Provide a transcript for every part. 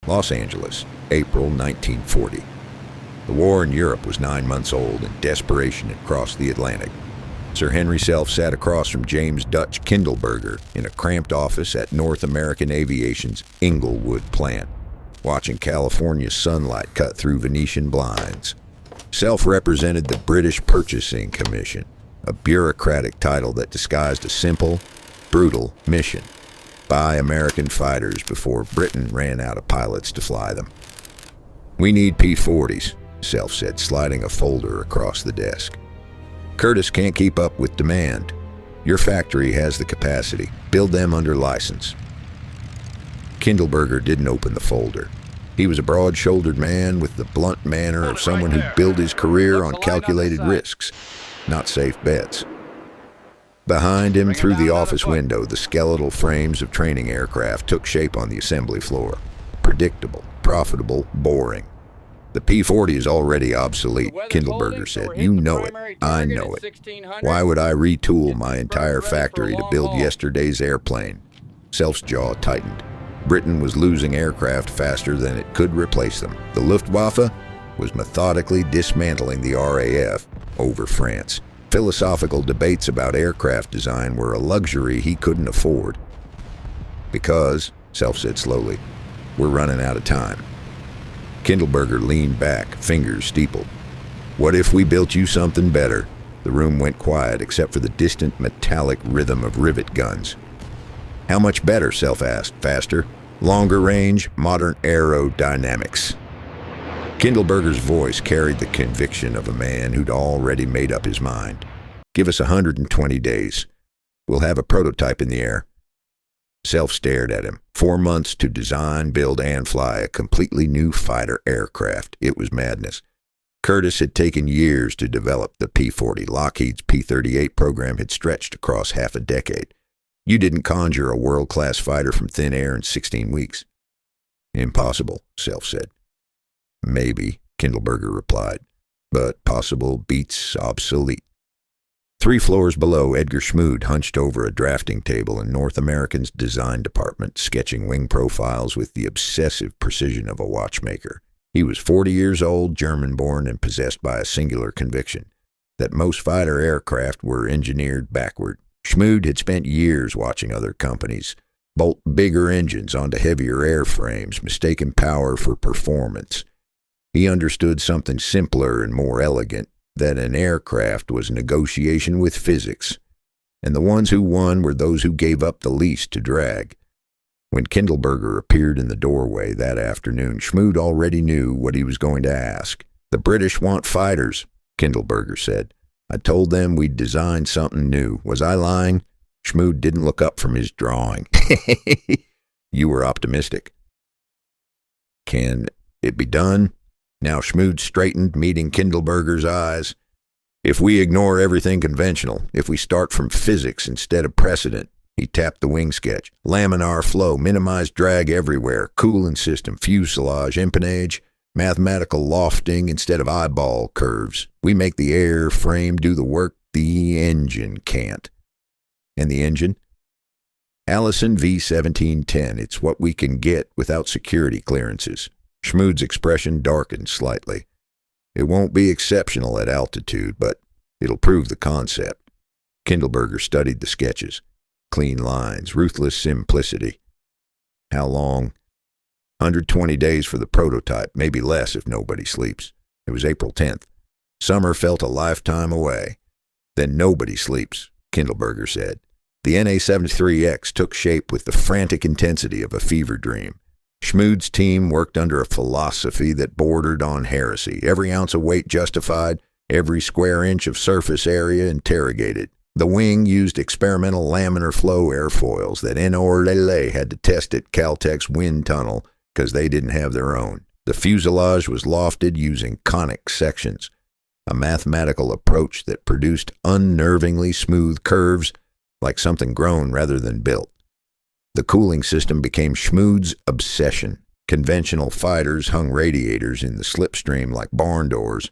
Los Angeles, April 1940. The war in Europe was 9 months old, and desperation had crossed the Atlantic. Sir Henry Self sat across from James Dutch Kindleberger in a cramped office at North American Aviation's Inglewood plant, watching California's sunlight cut through Venetian blinds. Self represented the British Purchasing Commission, a bureaucratic title that disguised a simple, brutal mission: buy American fighters before Britain ran out of pilots to fly them. "We need P-40s, Self said, sliding a folder across the desk. "Curtis can't keep up with demand. Your factory has the capacity. Build them under license." Kindleberger didn't open the folder. He was a broad-shouldered man with the blunt manner of someone who built his career on calculated risks, not safe bets. Behind him, through the office window, the skeletal frames of training aircraft took shape on the assembly floor. Predictable, profitable, boring. "The P-40 is already obsolete," Kindleberger said. "You know it. I know it. Why would I retool my entire factory to build yesterday's airplane?" Self's jaw tightened. Britain was losing aircraft faster than it could replace them. The Luftwaffe was methodically dismantling the RAF over France. Philosophical debates about aircraft design were a luxury he couldn't afford. "Because," Self said slowly, "we're running out of time." Kindleberger leaned back, fingers steepled. "What if we built you something better?" The room went quiet except for the distant metallic rhythm of rivet guns. "How much better?" Self asked. "Faster? Longer range? Modern aerodynamics?" Kindleberger's voice carried the conviction of a man who'd already made up his mind. "Give us 120 days. We'll have a prototype in the air." Self stared at him. 4 months to design, build, and fly a completely new fighter aircraft. It was madness. Curtiss had taken years to develop the P-40. Lockheed's P-38 program had stretched across half a decade. You didn't conjure a world-class fighter from thin air in 16 weeks. "Impossible," Self said. "Maybe," Kindleberger replied, "but possible beats obsolete." 3 floors below, Edgar Schmood hunched over a drafting table in North American's design department, sketching wing profiles with the obsessive precision of a watchmaker. He was 40 years old, German-born, and possessed by a singular conviction: that most fighter aircraft were engineered backward. Schmood had spent years watching other companies bolt bigger engines onto heavier airframes, mistaking power for performance. He understood something simpler and more elegant: that an aircraft was a negotiation with physics, and the ones who won were those who gave up the least to drag. When Kindleberger appeared in the doorway that afternoon, Schmood already knew what he was going to ask. "The British want fighters," Kindleberger said. "I told them we'd design something new. Was I lying?" Schmood didn't look up from his drawing. "You were optimistic." "Can it be done?" Now Schmood straightened, meeting Kindleberger's eyes. "If we ignore everything conventional, if we start from physics instead of precedent," he tapped the wing sketch. "Laminar flow, minimize drag everywhere, cooling system, fuselage, empennage, mathematical lofting instead of eyeball curves. We make the airframe do the work the engine can't." "And the engine?" "Allison V-1710. It's what we can get without security clearances." Schmood's expression darkened slightly. "It won't be exceptional at altitude, but it'll prove the concept." Kindleberger studied the sketches. Clean lines, ruthless simplicity. "How long?" 120 days for the prototype, maybe less if nobody sleeps. It was April 10th. Summer felt a lifetime away. "Then nobody sleeps," Kindleberger said. The NA-73X took shape with the frantic intensity of a fever dream. Schmood's team worked under a philosophy that bordered on heresy. Every ounce of weight justified, every square inch of surface area interrogated. The wing used experimental laminar flow airfoils that N.O.R.L.E. had to test at Caltech's wind tunnel because they didn't have their own. The fuselage was lofted using conic sections, a mathematical approach that produced unnervingly smooth curves like something grown rather than built. The cooling system became Schmood's obsession. Conventional fighters hung radiators in the slipstream like barn doors.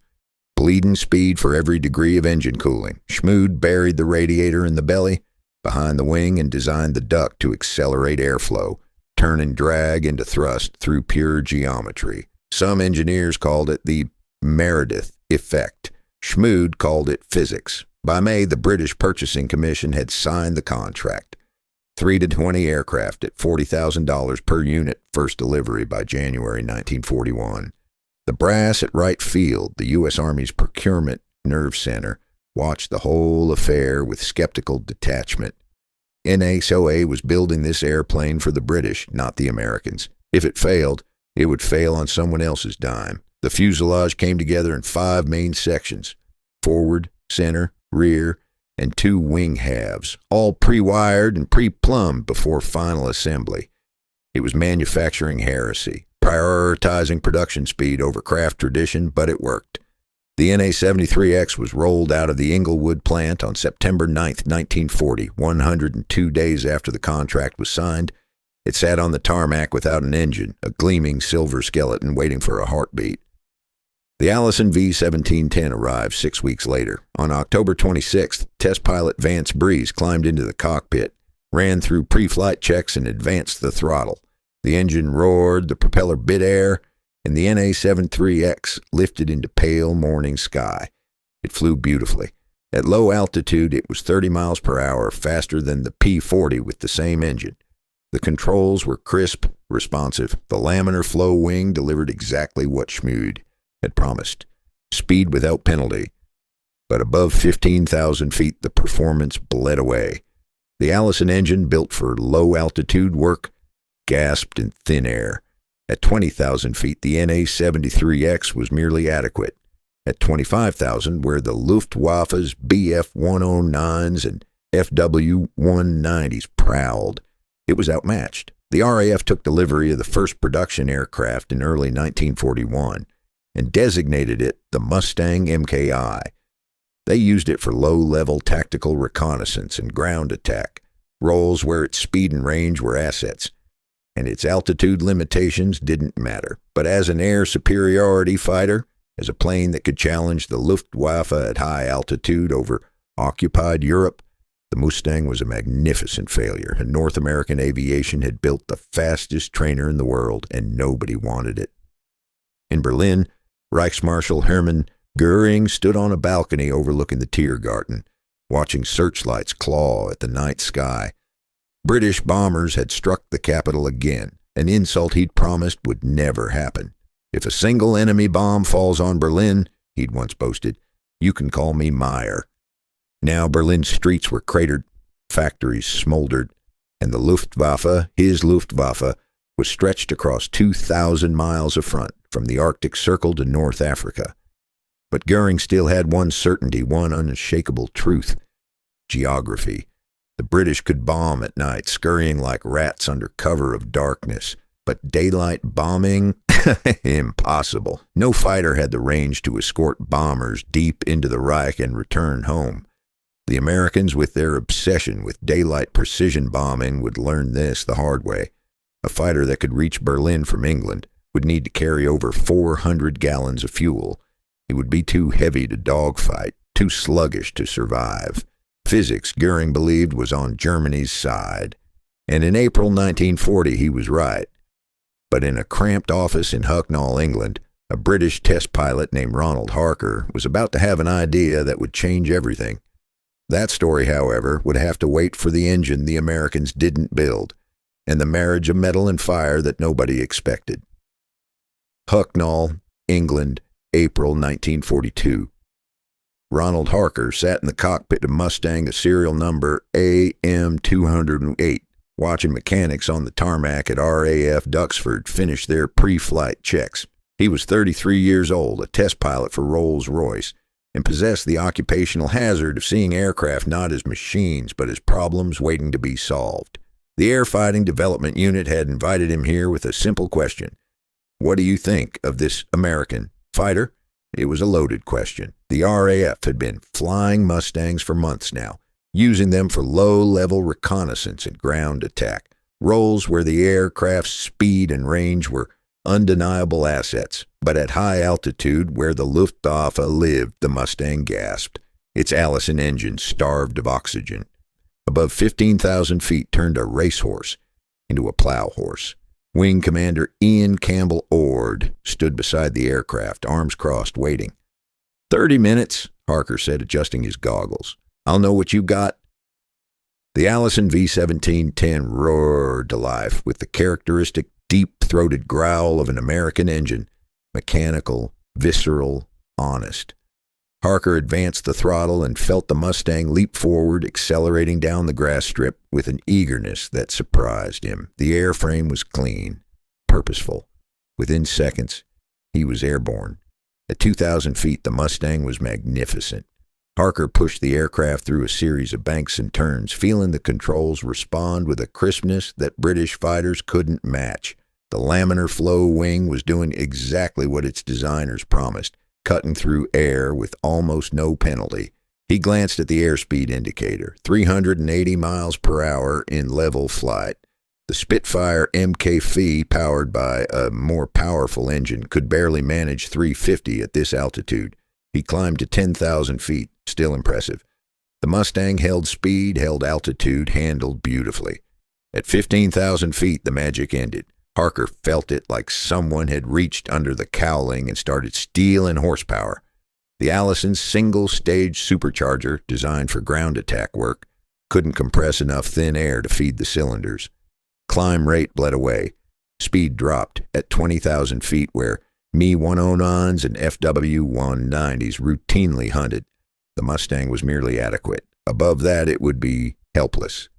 Bleeding speed for every degree of engine cooling. Schmood buried the radiator in the belly, behind the wing, and designed the duct to accelerate airflow. turning drag into thrust through pure geometry. Some engineers called it the Meredith effect. Schmood called it physics. By May, the British Purchasing Commission had signed the contract. 3 to 20 aircraft at $40,000 per unit, first delivery by January 1941. The brass at Wright Field, the U.S. Army's procurement nerve center, watched the whole affair with skeptical detachment. NASOA was building this airplane for the British, not the Americans. If it failed, it would fail on someone else's dime. The fuselage came together in 5 main sections: forward, center, rear, and 2 wing halves, all pre-wired and pre-plumbed before final assembly. It was manufacturing heresy, prioritizing production speed over craft tradition, but it worked. The NA-73X was rolled out of the Inglewood plant on September 9, 1940, 102 days after the contract was signed. It sat on the tarmac without an engine, a gleaming silver skeleton waiting for a heartbeat. The Allison V-1710 arrived 6 weeks later. On October 26th, test pilot Vance Breeze climbed into the cockpit, ran through pre-flight checks, and advanced the throttle. The engine roared, the propeller bit air, and the NA-73X lifted into pale morning sky. It flew beautifully. At low altitude, it was 30 miles per hour, faster than the P-40 with the same engine. The controls were crisp, responsive. The laminar flow wing delivered exactly what Schmood had promised: speed without penalty. But above 15,000 feet, the performance bled away. The Allison engine, built for low-altitude work, gasped in thin air. At 20,000 feet, the NA-73X was merely adequate. At 25,000, where the Luftwaffe's Bf-109s and FW-190s prowled, it was outmatched. The RAF took delivery of the first production aircraft in early 1941 and designated it the Mustang MKI. They used it for low-level tactical reconnaissance and ground attack, roles where its speed and range were assets, and its altitude limitations didn't matter. But as an air superiority fighter, as a plane that could challenge the Luftwaffe at high altitude over occupied Europe, the Mustang was a magnificent failure, and North American aviation had built the fastest trainer in the world, and nobody wanted it. In Berlin, Reichsmarschall Hermann Göring stood on a balcony overlooking the Tiergarten, watching searchlights claw at the night sky. British bombers had struck the capital again, an insult he'd promised would never happen. If a single enemy bomb falls on Berlin, he'd once boasted, you can call me Meyer. Now Berlin's streets were cratered, factories smoldered, and the Luftwaffe, his Luftwaffe, was stretched across 2,000 miles of front, from the Arctic Circle to North Africa. But Göring still had one certainty, one unshakable truth: geography. The British could bomb at night, scurrying like rats under cover of darkness. But daylight bombing? Impossible. No fighter had the range to escort bombers deep into the Reich and return home. The Americans, with their obsession with daylight precision bombing, would learn this the hard way. A fighter that could reach Berlin from England would need to carry over 400 gallons of fuel. He would be too heavy to dogfight, too sluggish to survive. Physics, Göring believed, was on Germany's side. And in April 1940, he was right. But in a cramped office in Hucknall, England, a British test pilot named Ronald Harker was about to have an idea that would change everything. That story, however, would have to wait for the engine the Americans didn't build, and the marriage of metal and fire that nobody expected. Hucknall, England, April 1942. Ronald Harker sat in the cockpit of Mustang, a serial number AM208, watching mechanics on the tarmac at RAF Duxford finish their pre-flight checks. He was 33 years old, a test pilot for Rolls-Royce, and possessed the occupational hazard of seeing aircraft not as machines, but as problems waiting to be solved. The Air Fighting Development Unit had invited him here with a simple question: what do you think of this American fighter? It was a loaded question. The RAF had been flying Mustangs for months now, using them for low-level reconnaissance and ground attack, roles where the aircraft's speed and range were undeniable assets. But at high altitude, where the Luftwaffe lived, the Mustang gasped. Its Allison engine starved of oxygen. Above 15,000 feet turned a racehorse. into a plow horse. Wing Commander Ian Campbell Ord stood beside the aircraft, arms crossed, waiting. 30 minutes, Harker said, adjusting his goggles. I'll know what you got. The Allison V-1710 roared to life with the characteristic deep-throated growl of an American engine, mechanical, visceral, honest. Harker advanced the throttle and felt the Mustang leap forward, accelerating down the grass strip with an eagerness that surprised him. The airframe was clean, purposeful. Within seconds, he was airborne. At 2,000 feet, the Mustang was magnificent. Harker pushed the aircraft through a series of banks and turns, feeling the controls respond with a crispness that British fighters couldn't match. The laminar flow wing was doing exactly what its designers promised, cutting through air with almost no penalty. He glanced at the airspeed indicator, 380 miles per hour in level flight. The Spitfire MKF, powered by a more powerful engine, could barely manage 350 at this altitude. He climbed to 10,000 feet, still impressive. The Mustang held speed, held altitude, handled beautifully. At 15,000 feet, the magic ended. Harker felt it like someone had reached under the cowling and started stealing horsepower. The Allison's single-stage supercharger, designed for ground attack work, couldn't compress enough thin air to feed the cylinders. Climb rate bled away. Speed dropped at 20,000 feet where Me-109s and FW-190s routinely hunted. The Mustang was merely adequate. Above that, it would be helpless.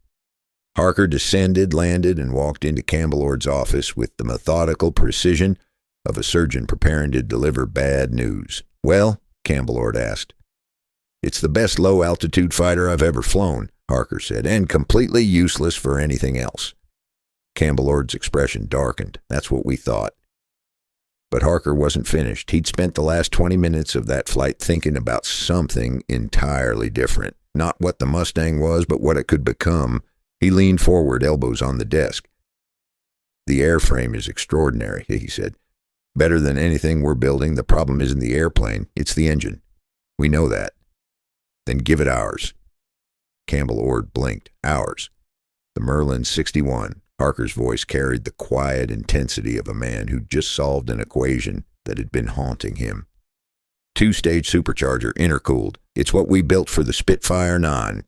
Harker descended, landed, and walked into Campbell Ord's office with the methodical precision of a surgeon preparing to deliver bad news. "Well?" Campbell Ord asked. "It's the best low-altitude fighter I've ever flown," Harker said, "and completely useless for anything else." Campbell Ord's expression darkened. "That's what we thought." But Harker wasn't finished. He'd spent the last 20 minutes of that flight thinking about something entirely different. Not what the Mustang was, but what it could become. He leaned forward, elbows on the desk. "The airframe is extraordinary," he said. "Better than anything we're building. The problem isn't the airplane, it's the engine. We know that. Then give it ours." Campbell Ord blinked. "Ours." The Merlin 61. Harker's voice carried the quiet intensity of a man who'd just solved an equation that had been haunting him. "Two-stage supercharger, intercooled. It's what we built for the Spitfire 9.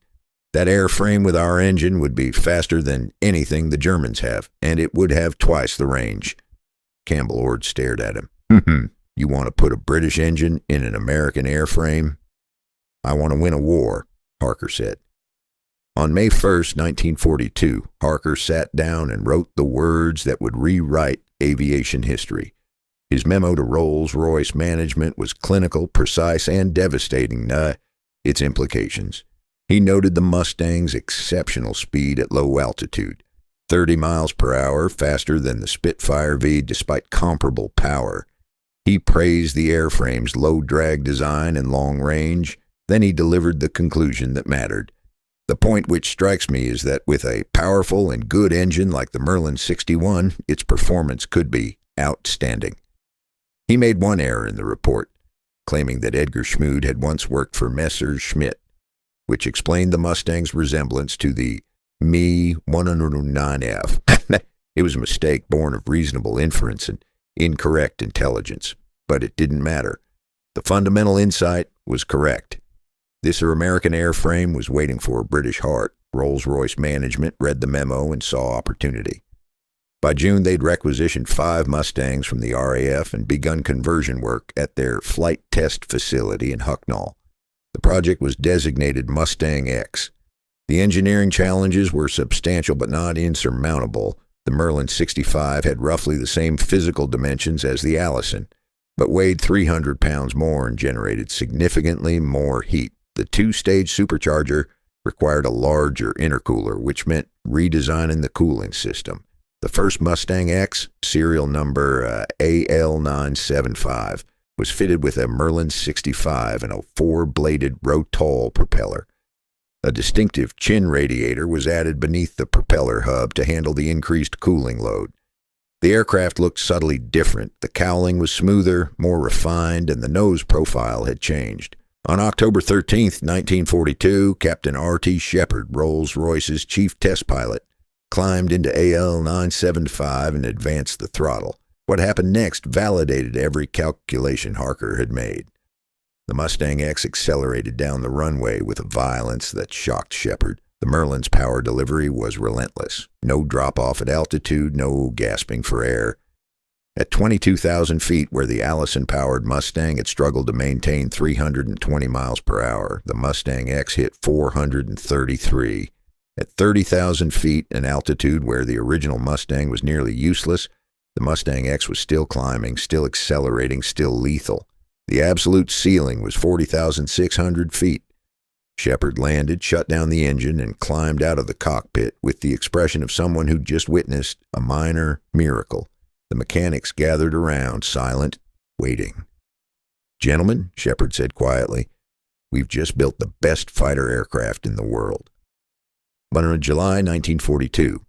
That airframe with our engine would be faster than anything the Germans have, and it would have twice the range." Campbell Ord stared at him. "You want to put a British engine in an American airframe?" "I want to win a war," Harker said. On May 1st, 1942, Harker sat down and wrote the words that would rewrite aviation history. His memo to Rolls-Royce management was clinical, precise, and devastating in its implications. He noted the Mustang's exceptional speed at low altitude, 30 miles per hour, faster than the Spitfire V despite comparable power. He praised the airframe's low-drag design and long range. Then he delivered the conclusion that mattered. "The point which strikes me is that with a powerful and good engine like the Merlin 61, its performance could be outstanding." He made one error in the report, claiming that Edgar Schmood had once worked for Messrs. Schmidt, which explained the Mustang's resemblance to the Me-109F. It was a mistake born of reasonable inference and incorrect intelligence, but it didn't matter. The fundamental insight was correct. This American airframe was waiting for a British heart. Rolls-Royce management read the memo and saw opportunity. By June, they'd requisitioned 5 Mustangs from the RAF and begun conversion work at their flight test facility in Hucknall. The project was designated Mustang X. The engineering challenges were substantial but not insurmountable. The Merlin 65 had roughly the same physical dimensions as the Allison, but weighed 300 pounds more and generated significantly more heat. The two-stage supercharger required a larger intercooler, which meant redesigning the cooling system. The first Mustang X, serial number AL975, was fitted with a Merlin 65 and a 4-bladed Rotol propeller. A distinctive chin radiator was added beneath the propeller hub to handle the increased cooling load. The aircraft looked subtly different. The cowling was smoother, more refined, and the nose profile had changed. On October 13, 1942, Captain R.T. Shepard, Rolls-Royce's chief test pilot, climbed into AL 975 and advanced the throttle. What happened next validated every calculation Harker had made. The Mustang X accelerated down the runway with a violence that shocked Shepard. The Merlin's power delivery was relentless. No drop-off at altitude, no gasping for air. At 22,000 feet, where the Allison-powered Mustang had struggled to maintain 320 miles per hour, the Mustang X hit 433. At 30,000 feet, an altitude where the original Mustang was nearly useless, the Mustang X was still climbing, still accelerating, still lethal. The absolute ceiling was 40,600 feet. Shepard landed, shut down the engine, and climbed out of the cockpit with the expression of someone who'd just witnessed a minor miracle. The mechanics gathered around, silent, waiting. "Gentlemen," Shepard said quietly, "we've just built the best fighter aircraft in the world." But in July 1942,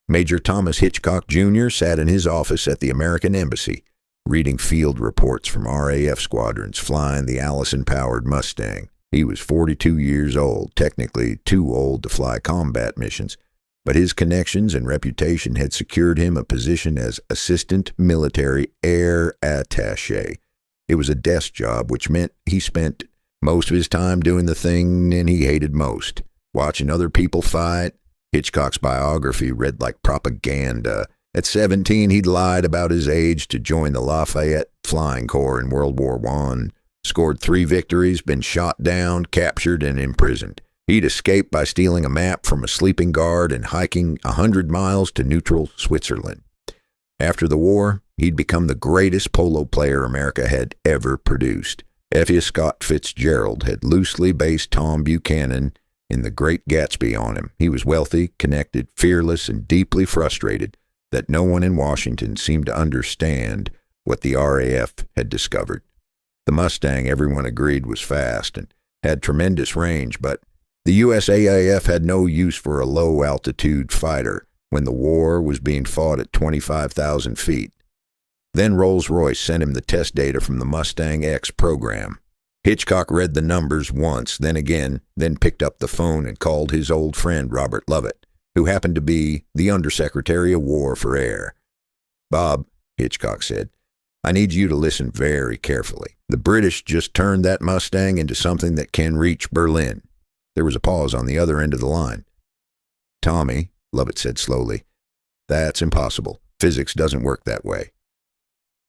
Major Thomas Hitchcock, Jr. sat in his office at the American Embassy, reading field reports from RAF squadrons flying the Allison-powered Mustang. He was 42 years old, technically too old to fly combat missions, but his connections and reputation had secured him a position as Assistant Military Air Attaché. It was a desk job, which meant he spent most of his time doing the thing he hated most, watching other people fight. Hitchcock's biography read like propaganda. At 17, he'd lied about his age to join the Lafayette Flying Corps in World War I, scored 3 victories, been shot down, captured, and imprisoned. He'd escaped by stealing a map from a sleeping guard and hiking 100 miles to neutral Switzerland. After the war, he'd become the greatest polo player America had ever produced. F.E. Scott Fitzgerald had loosely based Tom Buchanan in The Great Gatsby on him. He was wealthy, connected, fearless, and deeply frustrated that no one in Washington seemed to understand what the RAF had discovered. The Mustang, everyone agreed, was fast and had tremendous range, but the USAAF had no use for a low-altitude fighter when the war was being fought at 25,000 feet. Then Rolls-Royce sent him the test data from the Mustang X program. Hitchcock read the numbers once, then again, then picked up the phone and called his old friend Robert Lovett, who happened to be the Undersecretary of War for Air. "Bob," Hitchcock said, "I need you to listen very carefully. The British just turned that Mustang into something that can reach Berlin." There was a pause on the other end of the line. "Tommy," Lovett said slowly, "that's impossible. Physics doesn't work that way."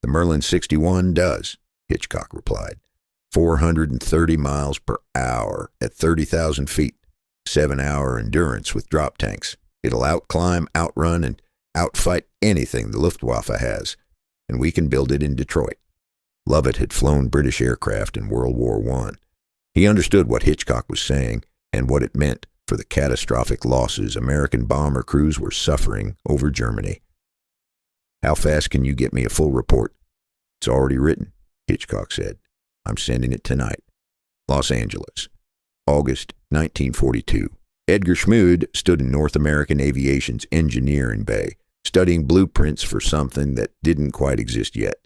"The Merlin 61 does," Hitchcock replied. 430 miles per hour at 30,000 feet, 7-hour endurance with drop tanks. It'll outclimb, outrun, and outfight anything the Luftwaffe has, and we can build it in Detroit. Lovett had flown British aircraft in World War I. He understood what Hitchcock was saying and what it meant for the catastrophic losses American bomber crews were suffering over Germany. "How fast can you get me a full report?" "It's already written," Hitchcock said. "I'm sending it tonight." Los Angeles, August 1942. Edgar Schmood stood in North American Aviation's engineering bay, studying blueprints for something that didn't quite exist yet,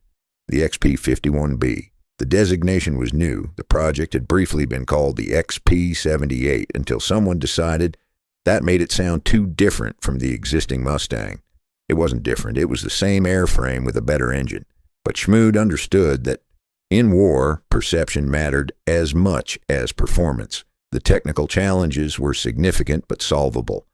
the XP-51B. The designation was new. The project had briefly been called the XP-78 until someone decided that made it sound too different from the existing Mustang. It wasn't different. It was the same airframe with a better engine. But Schmood understood that in war, perception mattered as much as performance. The technical challenges were significant but solvable.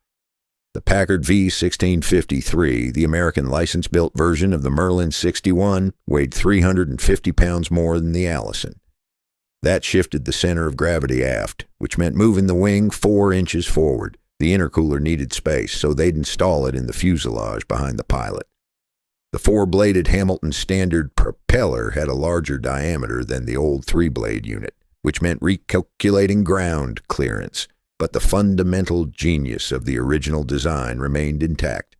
The Packard V-1653, the American license-built version of the Merlin 61, weighed 350 pounds more than the Allison. That shifted the center of gravity aft, which meant moving the wing 4 inches forward. The intercooler needed space, so they'd install it in the fuselage behind the pilot. The 4-bladed Hamilton Standard propeller had a larger diameter than the old 3-blade unit, which meant recalculating ground clearance, but the fundamental genius of the original design remained intact.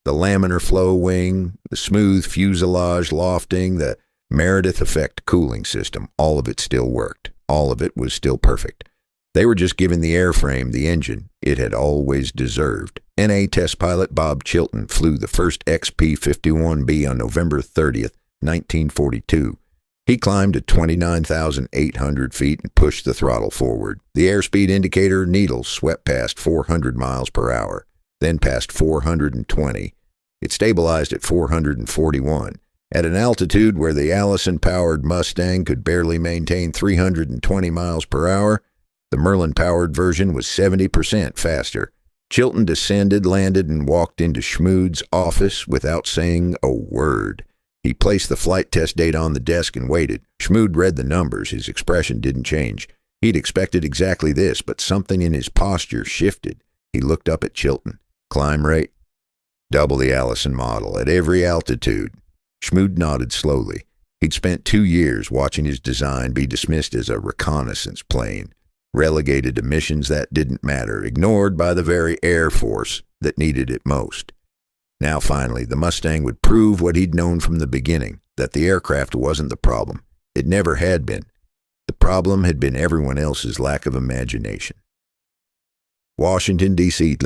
The laminar flow wing, the smooth fuselage lofting, the Meredith effect cooling system, all of it still worked. All of it was still perfect. They were just giving the airframe the engine it had always deserved. NA test pilot Bob Chilton flew the first XP-51B on November 30th, 1942. He climbed to 29,800 feet and pushed the throttle forward. The airspeed indicator needle swept past 400 miles per hour. then past 420. It stabilized at 441. At an altitude where the Allison-powered Mustang could barely maintain 320 miles per hour, the Merlin-powered version was 70% faster. Chilton descended, landed, and walked into Schmood's office without saying a word. He placed the flight test data on the desk and waited. Schmood read the numbers. His expression didn't change. He'd expected exactly this, but something in his posture shifted. He looked up at Chilton. Climb rate? Double the Allison model at every altitude. Schmood nodded slowly. He'd spent 2 years watching his design be dismissed as a reconnaissance plane, relegated to missions that didn't matter, ignored by the very Air Force that needed it most. Now finally, the Mustang would prove what he'd known from the beginning, that the aircraft wasn't the problem. It never had been. The problem had been everyone else's lack of imagination. Washington, D.C.,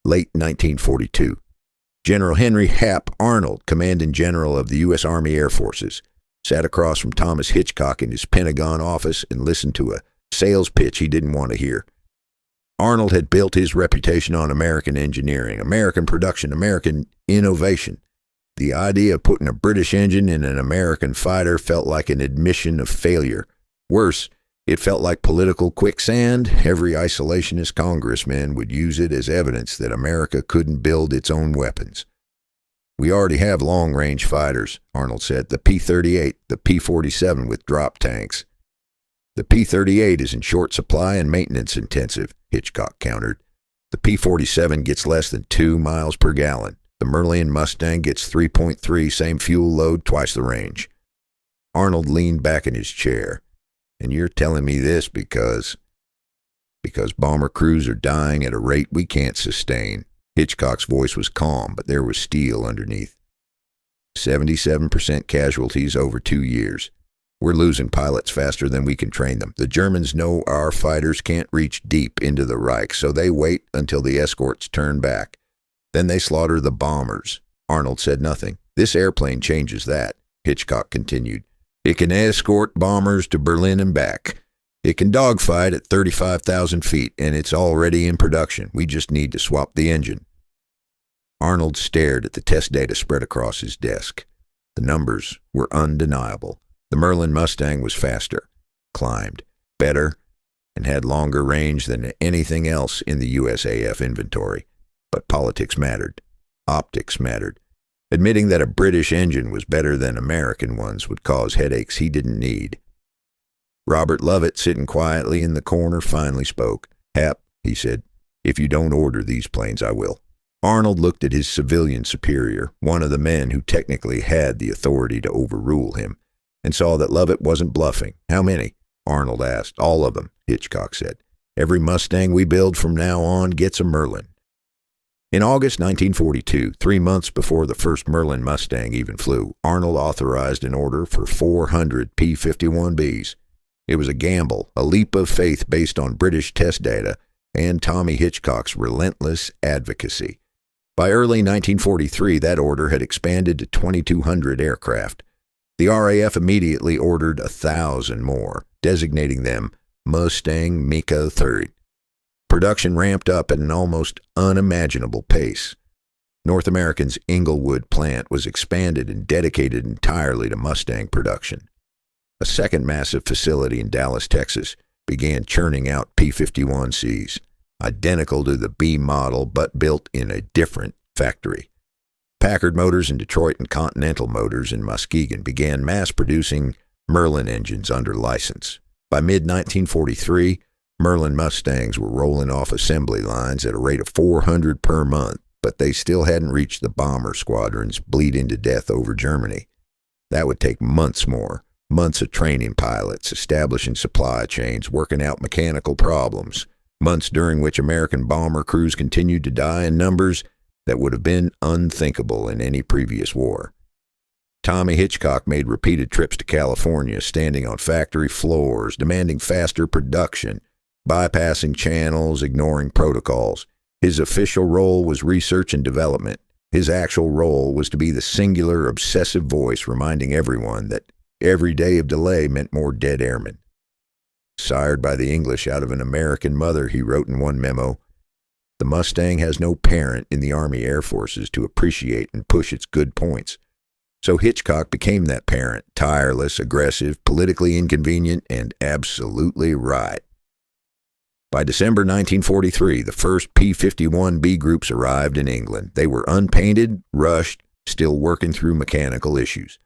late 1942. General Henry Hap Arnold, Commanding General of the U.S. Army Air Forces, sat across from Thomas Hitchcock in his Pentagon office and listened to a sales pitch he didn't want to hear. Arnold had built his reputation on American engineering, American production, American innovation. The idea of putting a British engine in an American fighter felt like an admission of failure. Worse, it felt like political quicksand. Every isolationist congressman would use it as evidence that America couldn't build its own weapons. We already have long-range fighters, Arnold said, the P-38, the P-47 with drop tanks. The P-38 is in short supply and maintenance intensive, Hitchcock countered. The P-47 gets less than 2 miles per gallon. The Merlin Mustang gets 3.3, same fuel load, twice the range. Arnold leaned back in his chair. And you're telling me this because bomber crews are dying at a rate we can't sustain. Hitchcock's voice was calm, but there was steel underneath. 77% casualties over 2 years. We're losing pilots faster than we can train them. The Germans know our fighters can't reach deep into the Reich, so they wait until the escorts turn back. Then they slaughter the bombers. Arnold said nothing. This airplane changes that, Hitchcock continued. It can escort bombers to Berlin and back. It can dogfight at 35,000 feet, and it's already in production. We just need to swap the engine. Arnold stared at the test data spread across his desk. The numbers were undeniable. The Merlin Mustang was faster, climbed, better, and had longer range than anything else in the USAF inventory. But politics mattered. Optics mattered. Admitting that a British engine was better than American ones would cause headaches he didn't need. Robert Lovett, sitting quietly in the corner, finally spoke. Hap, he said, if you don't order these planes, I will. Arnold looked at his civilian superior, one of the men who technically had the authority to overrule him, and saw that Lovett wasn't bluffing. How many? Arnold asked. All of them, Hitchcock said. Every Mustang we build from now on gets a Merlin. In August 1942, 3 months before the first Merlin Mustang even flew, Arnold authorized an order for 400 P-51Bs. It was a gamble, a leap of faith based on British test data and Tommy Hitchcock's relentless advocacy. By early 1943, that order had expanded to 2,200 aircraft. The RAF immediately ordered 1,000 more, designating them Mustang Miko 3. Production ramped up at an almost unimaginable pace. North American's Inglewood plant was expanded and dedicated entirely to Mustang production. A second massive facility in Dallas, Texas, began churning out P-51Cs, identical to the B model but built in a different factory. Packard Motors in Detroit and Continental Motors in Muskegon began mass-producing Merlin engines under license. By mid-1943, Merlin Mustangs were rolling off assembly lines at a rate of 400 per month, but they still hadn't reached the bomber squadrons bleeding to death over Germany. That would take months more, months of training pilots, establishing supply chains, working out mechanical problems, months during which American bomber crews continued to die in numbers that would have been unthinkable in any previous war. Tommy Hitchcock made repeated trips to California, standing on factory floors, demanding faster production, bypassing channels, ignoring protocols. His official role was research and development. His actual role was to be the singular, obsessive voice reminding everyone that every day of delay meant more dead airmen. Sired by the English out of an American mother, he wrote in one memo, The Mustang has no parent in the Army Air Forces to appreciate and push its good points. So Hitchcock became that parent, tireless, aggressive, politically inconvenient, and absolutely right. By December 1943, the first P-51B groups arrived in England. They were unpainted, rushed, still working through mechanical issues.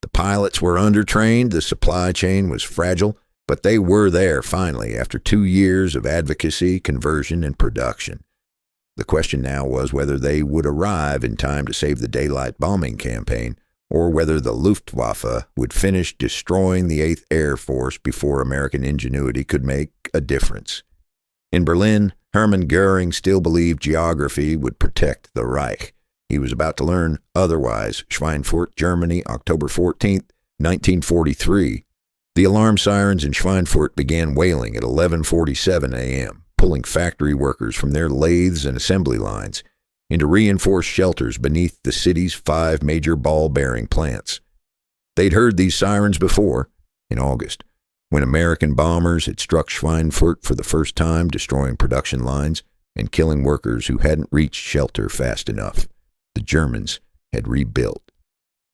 The pilots were undertrained, the supply chain was fragile, but they were there finally after 2 years of advocacy, conversion, and production. The question now was whether they would arrive in time to save the daylight bombing campaign, or whether the Luftwaffe would finish destroying the 8th Air Force before American ingenuity could make a difference. In Berlin, Hermann Goering still believed geography would protect the Reich. He was about to learn otherwise. Schweinfurt, Germany, October 14, 1943. The alarm sirens in Schweinfurt began wailing at 11:47 a.m., pulling factory workers from their lathes and assembly lines into reinforced shelters beneath the city's 5 major ball-bearing plants. They'd heard these sirens before, in August, when American bombers had struck Schweinfurt for the first time, destroying production lines and killing workers who hadn't reached shelter fast enough. The Germans had rebuilt.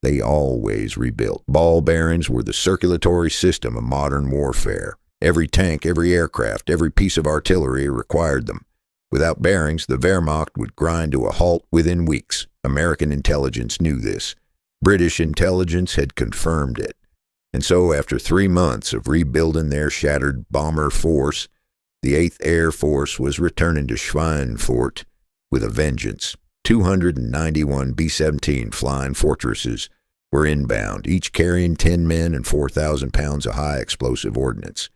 They always rebuilt. Ball bearings were the circulatory system of modern warfare. Every tank, every aircraft, every piece of artillery required them. Without bearings, the Wehrmacht would grind to a halt within weeks. American intelligence knew this. British intelligence had confirmed it. And so, after 3 months of rebuilding their shattered bomber force, the 8th Air Force was returning to Schweinfurt with a vengeance. 291 B-17 Flying Fortresses were inbound, each carrying 10 men and 4,000 pounds of high-explosive ordnance.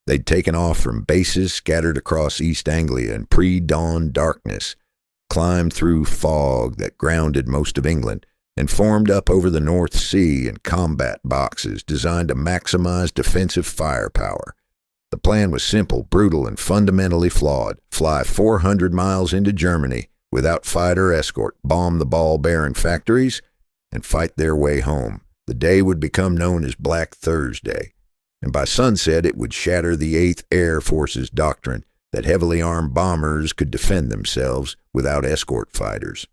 They'd taken off from bases scattered across East Anglia in pre-dawn darkness, climbed through fog that grounded most of England, and formed up over the North Sea in combat boxes designed to maximize defensive firepower. The plan was simple, brutal, and fundamentally flawed. Fly 400 miles into Germany without fighter escort, bomb the ball-bearing factories, and fight their way home. The day would become known as Black Thursday, and by sunset it would shatter the 8th Air Force's doctrine that heavily armed bombers could defend themselves without escort fighters.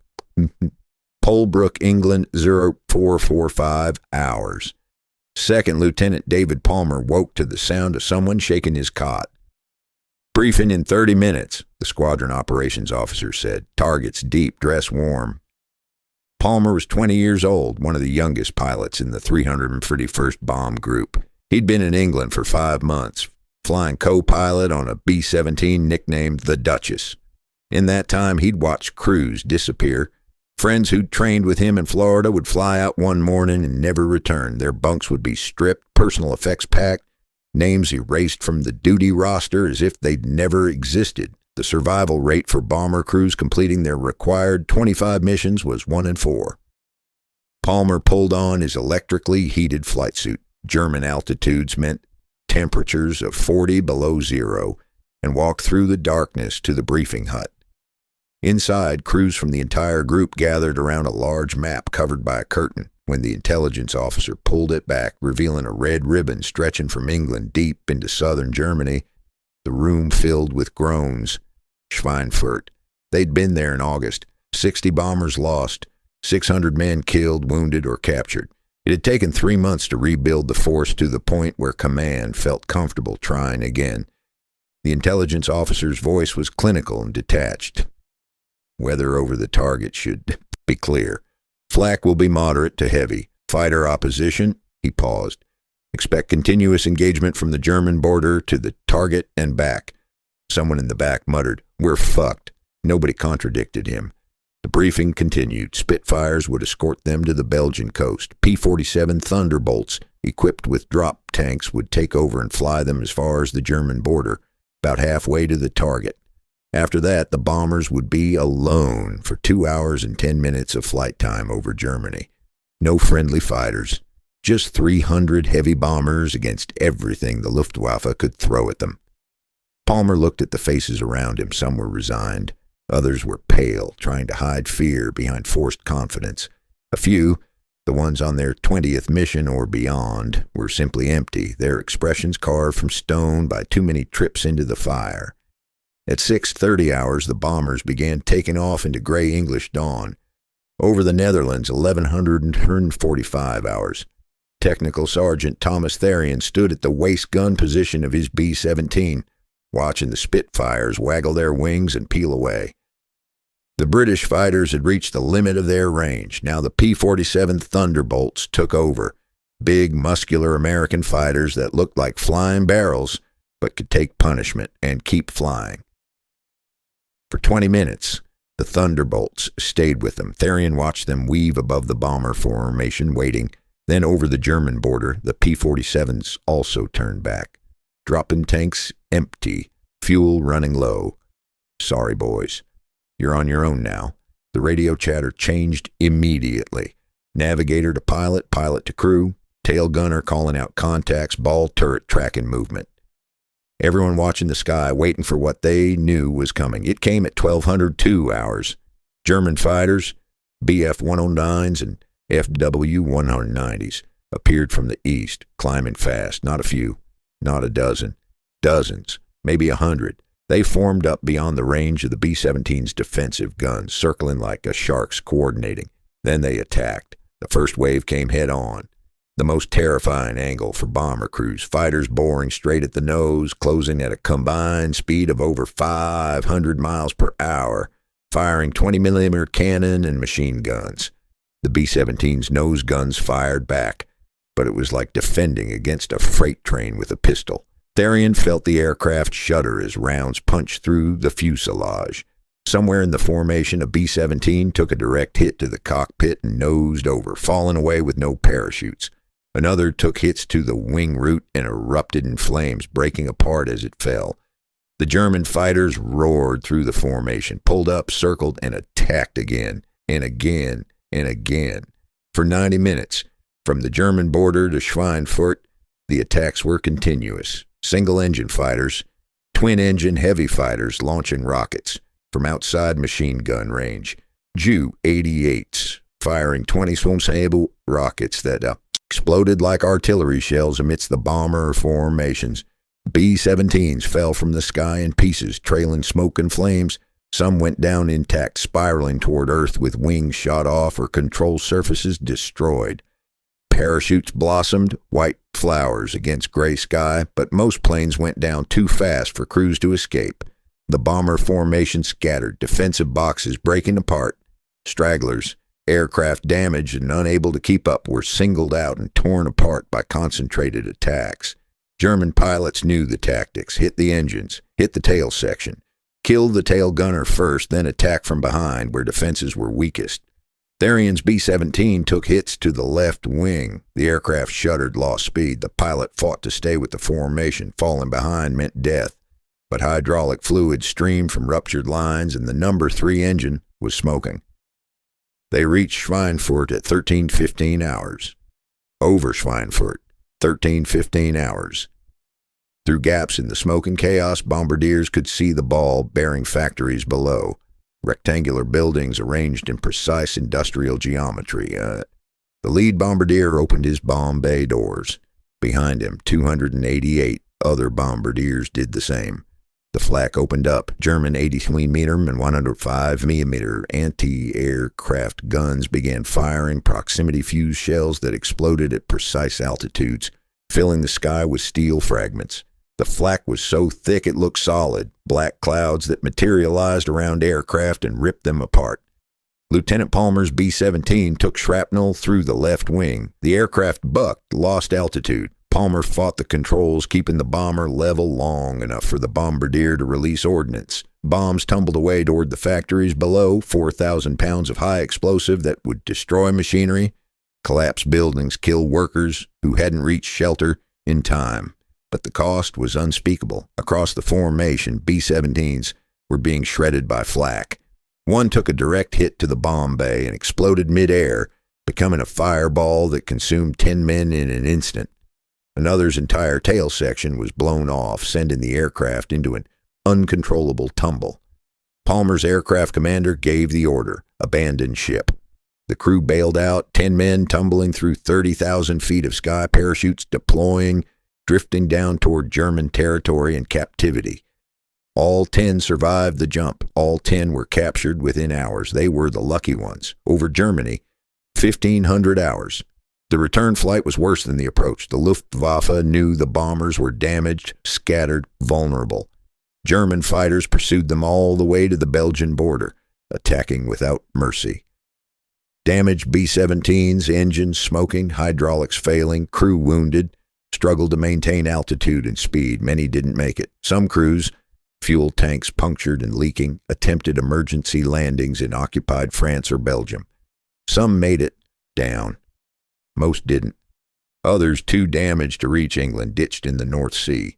Polebrook, England, 0445 hours. Second Lieutenant David Palmer woke to the sound of someone shaking his cot. Briefing in 30 minutes, the squadron operations officer said. Targets deep, dress warm. Palmer was 20 years old, one of the youngest pilots in the 351st Bomb Group. He'd been in England for 5 months, flying co-pilot on a B-17 nicknamed the Duchess. In that time, he'd watched crews disappear. Friends who'd trained with him in Florida would fly out one morning and never return. Their bunks would be stripped, personal effects packed, names erased from the duty roster as if they'd never existed. The survival rate for bomber crews completing their required 25 missions was 1 in 4. Palmer pulled on his electrically heated flight suit. German altitudes meant temperatures of 40 below zero, and walked through the darkness to the briefing hut. Inside, crews from the entire group gathered around a large map covered by a curtain. When the intelligence officer pulled it back, revealing a red ribbon stretching from England deep into southern Germany, the room filled with groans. Schweinfurt. They'd been there in August. 60 bombers lost, 600 men killed, wounded, or captured. It had taken 3 months to rebuild the force to the point where command felt comfortable trying again. The intelligence officer's voice was clinical and detached. Weather over the target should be clear. Flak will be moderate to heavy. Fighter opposition, he paused. Expect continuous engagement from the German border to the target and back. Someone in the back muttered, "We're fucked." Nobody contradicted him. The briefing continued. Spitfires would escort them to the Belgian coast. P-47 Thunderbolts, equipped with drop tanks, would take over and fly them as far as the German border, about halfway to the target. After that, the bombers would be alone for 2 hours and 10 minutes of flight time over Germany. No friendly fighters. Just 300 heavy bombers against everything the Luftwaffe could throw at them. Palmer looked at the faces around him. Some were resigned. Others were pale, trying to hide fear behind forced confidence. A few, the ones on their 20th mission or beyond, were simply empty, their expressions carved from stone by too many trips into the fire. At 6:30 hours, the bombers began taking off into gray English dawn. Over the Netherlands, 1145 hours. Technical Sergeant Thomas Therian stood at the waist gun position of his B-17, watching the Spitfires waggle their wings and peel away. The British fighters had reached the limit of their range. Now the P-47 Thunderbolts took over. Big, muscular American fighters that looked like flying barrels, but could take punishment and keep flying. For 20 minutes, the Thunderbolts stayed with them. Therian watched them weave above the bomber formation, waiting. Then over the German border, the P-47s also turned back. Drop-in tanks empty, fuel running low. Sorry, boys. You're on your own now. The radio chatter changed immediately. Navigator to pilot, pilot to crew, tail gunner calling out contacts, ball turret tracking movement. Everyone watching the sky, waiting for what they knew was coming. It came at 1202 hours. German fighters, Bf-109s and FW-190s, appeared from the east, climbing fast. Not a few, not a dozen. Dozens, maybe 100. They formed up beyond the range of the B-17's defensive guns, circling like a shark's coordinating. Then they attacked. The first wave came head on. The most terrifying angle for bomber crews, fighters boring straight at the nose, closing at a combined speed of over 500 miles per hour, firing 20mm cannon and machine guns. The B-17's nose guns fired back, but it was like defending against a freight train with a pistol. Therian felt the aircraft shudder as rounds punched through the fuselage. Somewhere in the formation, a B-17 took a direct hit to the cockpit and nosed over, falling away with no parachutes. Another took hits to the wing root and erupted in flames, breaking apart as it fell. The German fighters roared through the formation, pulled up, circled, and attacked again, and again, and again. For 90 minutes, from the German border to Schweinfurt, the attacks were continuous. Single-engine fighters, twin-engine heavy fighters launching rockets from outside machine gun range. Ju-88s firing 20 Swumsable rockets that exploded like artillery shells amidst the bomber formations. B-17s fell from the sky in pieces, trailing smoke and flames. Some went down intact, spiraling toward Earth with wings shot off or control surfaces destroyed. Parachutes blossomed, white flowers against gray sky, but most planes went down too fast for crews to escape. The bomber formation scattered, defensive boxes breaking apart. Stragglers, aircraft damaged and unable to keep up, were singled out and torn apart by concentrated attacks. German pilots knew the tactics: hit the engines, hit the tail section, kill the tail gunner first, then attack from behind where defenses were weakest. Therian's B-17 took hits to the left wing. The aircraft shuddered, lost speed. The pilot fought to stay with the formation. Falling behind meant death. But hydraulic fluid streamed from ruptured lines, and the number 3 engine was smoking. They reached Schweinfurt at 13:15 hours. Over Schweinfurt, 13:15 hours. Through gaps in the smoke and chaos, bombardiers could see the ball bearing factories below. Rectangular buildings arranged in precise industrial geometry. The lead bombardier opened his bomb bay doors. Behind him, 288 other bombardiers did the same. The flak opened up. German 80mm and 105mm anti-aircraft guns began firing proximity fuse shells that exploded at precise altitudes, filling the sky with steel fragments. The flak was so thick it looked solid, black clouds that materialized around aircraft and ripped them apart. Lieutenant Palmer's B-17 took shrapnel through the left wing. The aircraft bucked, lost altitude. Palmer fought the controls, keeping the bomber level long enough for the bombardier to release ordnance. Bombs tumbled away toward the factories below, 4,000 pounds of high explosive that would destroy machinery, collapse buildings, kill workers who hadn't reached shelter in time. But the cost was unspeakable. Across the formation, B-17s were being shredded by flak. One took a direct hit to the bomb bay and exploded mid-air, becoming a fireball that consumed 10 men in an instant. Another's entire tail section was blown off, sending the aircraft into an uncontrollable tumble. Palmer's aircraft commander gave the order: abandon ship. The crew bailed out, 10 men tumbling through 30,000 feet of sky, parachutes deploying, drifting down toward German territory and captivity. All 10 survived the jump. All 10 were captured within hours. They were the lucky ones. Over Germany, 1,500 hours. The return flight was worse than the approach. The Luftwaffe knew the bombers were damaged, scattered, vulnerable. German fighters pursued them all the way to the Belgian border, attacking without mercy. Damaged B-17s, engines smoking, hydraulics failing, crew wounded, struggled to maintain altitude and speed. Many didn't make it. Some crews, fuel tanks punctured and leaking, attempted emergency landings in occupied France or Belgium. Some made it down. Most didn't. Others, too damaged to reach England, ditched in the North Sea.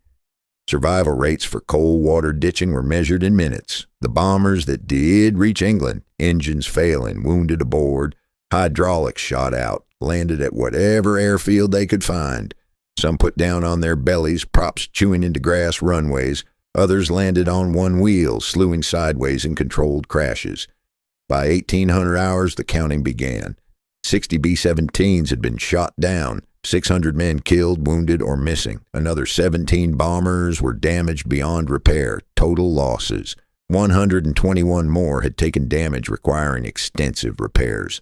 Survival rates for cold water ditching were measured in minutes. The bombers that did reach England, engines failing, wounded aboard, hydraulics shot out, landed at whatever airfield they could find. Some put down on their bellies, props chewing into grass runways. Others landed on one wheel, slewing sideways in controlled crashes. By 1,800 hours, the counting began. 60 B-17s had been shot down, 600 men killed, wounded, or missing. Another 17 bombers were damaged beyond repair, total losses. 121 more had taken damage requiring extensive repairs.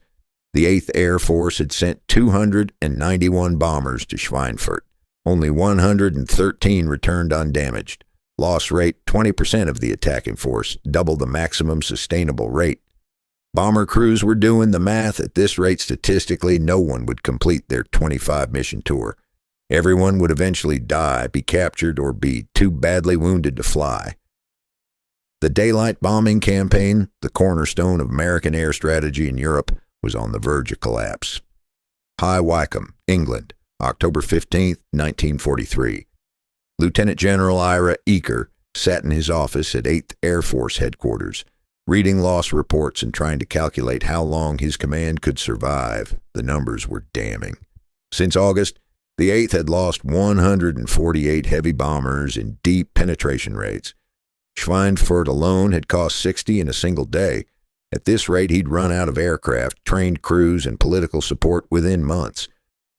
The 8th Air Force had sent 291 bombers to Schweinfurt. Only 113 returned undamaged. Loss rate 20% of the attacking force, double the maximum sustainable rate. Bomber crews were doing the math. At this rate, statistically, no one would complete their 25-mission tour. Everyone would eventually die, be captured, or be too badly wounded to fly. The daylight bombing campaign, the cornerstone of American air strategy in Europe, was on the verge of collapse. High Wycombe, England, October 15, 1943. Lieutenant General Ira Eaker sat in his office at 8th Air Force Headquarters, reading loss reports and trying to calculate how long his command could survive. The numbers were damning. Since August, the 8th had lost 148 heavy bombers in deep penetration raids. Schweinfurt alone had cost 60 in a single day. At this rate, he'd run out of aircraft, trained crews, and political support within months.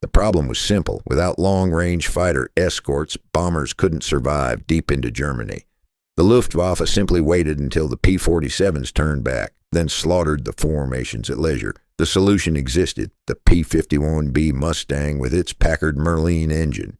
The problem was simple. Without long-range fighter escorts, bombers couldn't survive deep into Germany. The Luftwaffe simply waited until the P-47s turned back, then slaughtered the formations at leisure. The solution existed, the P-51B Mustang with its Packard Merlin engine.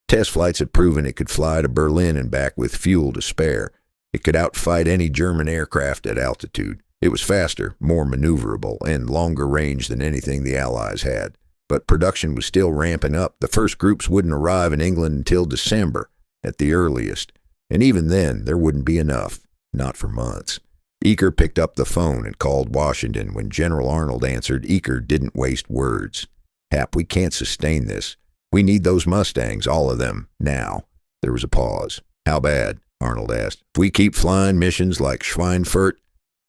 Test flights had proven it could fly to Berlin and back with fuel to spare. It could outfight any German aircraft at altitude. It was faster, more maneuverable, and longer range than anything the Allies had. But production was still ramping up. The first groups wouldn't arrive in England until December, at the earliest. And even then, there wouldn't be enough. Not for months. Eaker picked up the phone and called Washington. When General Arnold answered, Eaker didn't waste words. "Hap, we can't sustain this. We need those Mustangs, all of them, now." There was a pause. "How bad?" Arnold asked. "If we keep flying missions like Schweinfurt,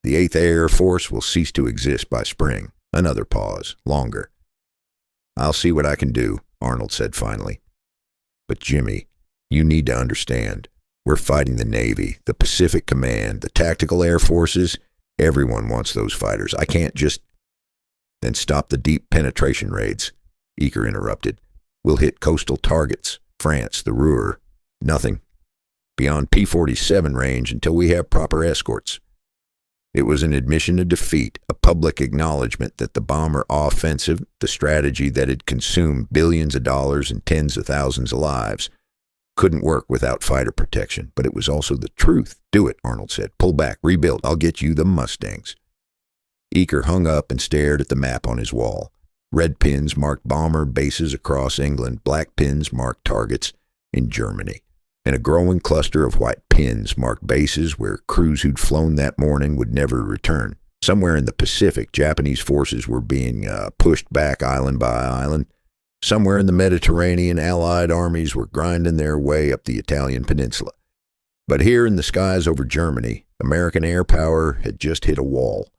the 8th Air Force will cease to exist by spring." Another pause. Longer. "I'll see what I can do," Arnold said finally. "But Jimmy, you need to understand. We're fighting the Navy, the Pacific Command, the tactical air forces. Everyone wants those fighters. I can't just—" "Then stop the deep penetration raids," Eaker interrupted. "We'll hit coastal targets, France, the Ruhr. Nothing beyond P-47 range until we have proper escorts." It was an admission of defeat, a public acknowledgement that the bomber offensive, the strategy that had consumed billions of dollars and tens of thousands of lives, couldn't work without fighter protection. But it was also the truth. "Do it," Arnold said. "Pull back, rebuild. I'll get you the Mustangs." Eaker hung up and stared at the map on his wall. Red pins marked bomber bases across England. Black pins marked targets in Germany. And a growing cluster of white pins marked bases where crews who'd flown that morning would never return. Somewhere in the Pacific, Japanese forces were being pushed back island by island. Somewhere in the Mediterranean, Allied armies were grinding their way up the Italian peninsula. But here in the skies over Germany, American air power had just hit a wall.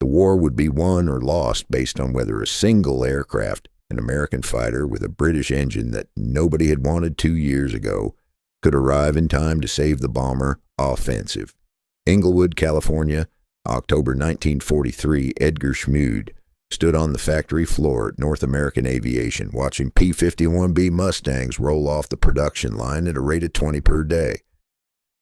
The war would be won or lost based on whether a single aircraft, an American fighter with a British engine that nobody had wanted 2 years ago, could arrive in time to save the bomber offensive. Inglewood, California, October 1943. Edgar Schmude stood on the factory floor at North American Aviation, watching P-51B Mustangs roll off the production line at a rate of 20 per day.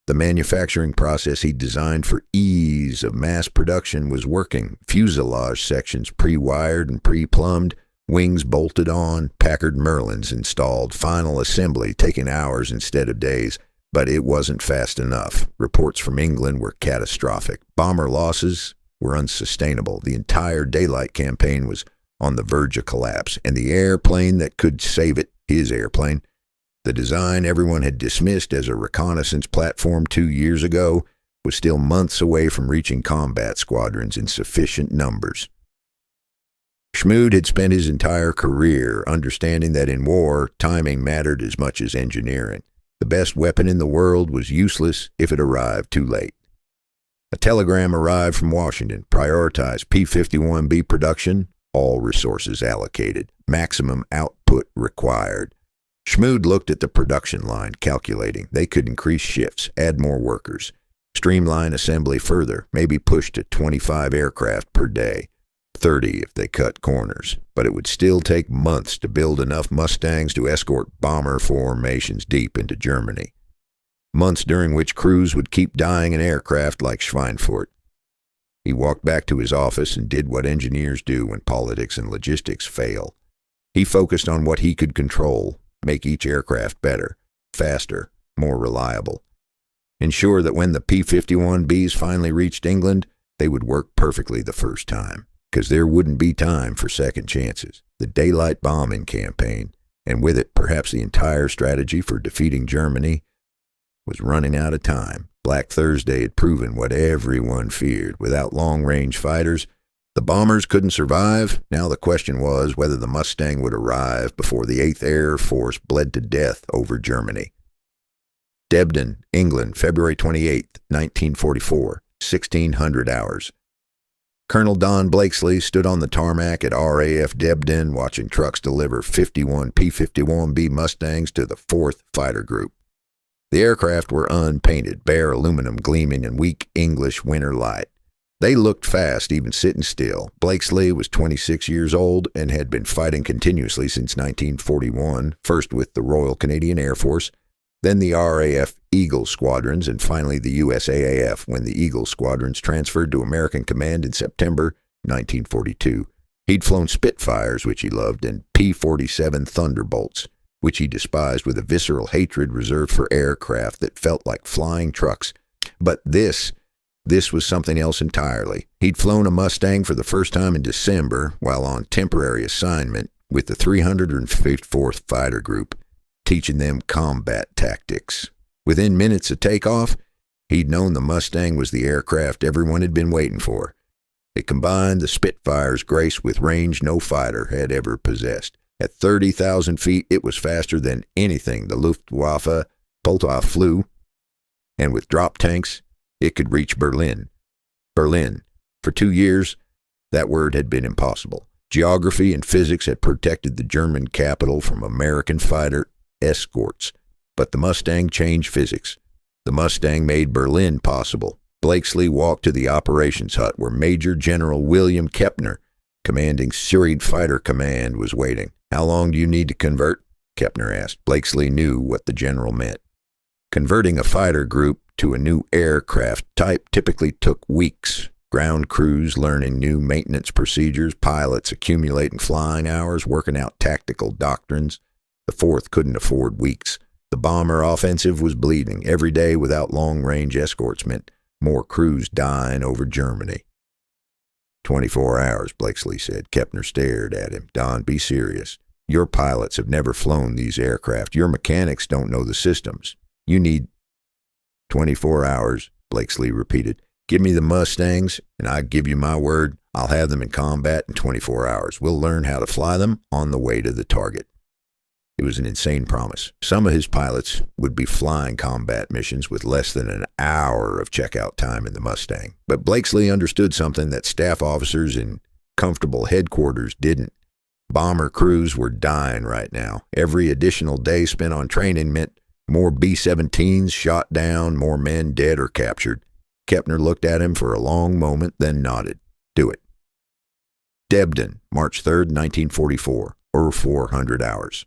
The manufacturing process he designed for ease of mass production was working. Fuselage sections pre-wired and pre-plumbed, wings bolted on, Packard Merlins installed, final assembly taking hours instead of days. But it wasn't fast enough. Reports from England were catastrophic. Bomber losses were unsustainable. The entire daylight campaign was on the verge of collapse, and the airplane that could save it, his airplane, the design everyone had dismissed as a reconnaissance platform 2 years ago, was still months away from reaching combat squadrons in sufficient numbers. Schmood had spent his entire career understanding that in war, timing mattered as much as engineering. The best weapon in the world was useless if it arrived too late. A telegram arrived from Washington, prioritized P-51B production, all resources allocated, maximum output required. Schmood looked at the production line, calculating. They could increase shifts, add more workers, streamline assembly further, maybe push to 25 aircraft per day, 30 if they cut corners. But it would still take months to build enough Mustangs to escort bomber formations deep into Germany. Months during which crews would keep dying in aircraft like Schweinfurt. He walked back to his office and did what engineers do when politics and logistics fail. He focused on what he could control, make each aircraft better, faster, more reliable. Ensure that when the P-51Bs finally reached England, they would work perfectly the first time, because there wouldn't be time for second chances. The daylight bombing campaign, and with it perhaps the entire strategy for defeating Germany, was running out of time. Black Thursday had proven what everyone feared. Without long-range fighters, the bombers couldn't survive. Now the question was whether the Mustang would arrive before the 8th Air Force bled to death over Germany. Debden, England, February 28, 1944, 1600 hours. Colonel Don Blakesley stood on the tarmac at RAF Debden watching trucks deliver 51 P-51B Mustangs to the 4th Fighter Group. The aircraft were unpainted, bare aluminum gleaming in weak English winter light. They looked fast, even sitting still. Blakesley was 26 years old and had been fighting continuously since 1941, first with the Royal Canadian Air Force, then the RAF Eagle Squadrons, and finally the USAAF when the Eagle Squadrons transferred to American Command in September 1942. He'd flown Spitfires, which he loved, and P-47 Thunderbolts, which he despised with a visceral hatred reserved for aircraft that felt like flying trucks. But this was something else entirely. He'd flown a Mustang for the first time in December while on temporary assignment with the 354th Fighter Group, teaching them combat tactics. Within minutes of takeoff, he'd known the Mustang was the aircraft everyone had been waiting for. It combined the Spitfire's grace with range no fighter had ever possessed. At 30,000 feet, it was faster than anything the Luftwaffe flew, and with drop tanks, it could reach Berlin. Berlin. For 2 years, that word had been impossible. Geography and physics had protected the German capital from American fighter escorts, but the Mustang changed physics. The Mustang made Berlin possible. Blakesley walked to the operations hut where Major General William Kepner, commanding VIII Fighter Command, was waiting. "How long do you need to convert?" Kepner asked. Blakesley knew what the general meant. Converting a fighter group to a new aircraft type typically took weeks. Ground crews learning new maintenance procedures, pilots accumulating flying hours, working out tactical doctrines. The 4th couldn't afford weeks. The bomber offensive was bleeding. Every day without long-range escorts meant more crews dying over Germany. 24 hours, Blakesley said. Kepner stared at him. "Don, be serious. Your pilots have never flown these aircraft. Your mechanics don't know the systems. You need 24 hours, Blakesley repeated. "Give me the Mustangs, and I give you my word, I'll have them in combat in 24 hours. We'll learn how to fly them on the way to the target." It was an insane promise. Some of his pilots would be flying combat missions with less than an hour of checkout time in the Mustang. But Blakesley understood something that staff officers in comfortable headquarters didn't. Bomber crews were dying right now. Every additional day spent on training meant more B-17s shot down, more men dead or captured. Kepner looked at him for a long moment, then nodded. "Do it." Debden, March 3rd, 1944, or 400 hours.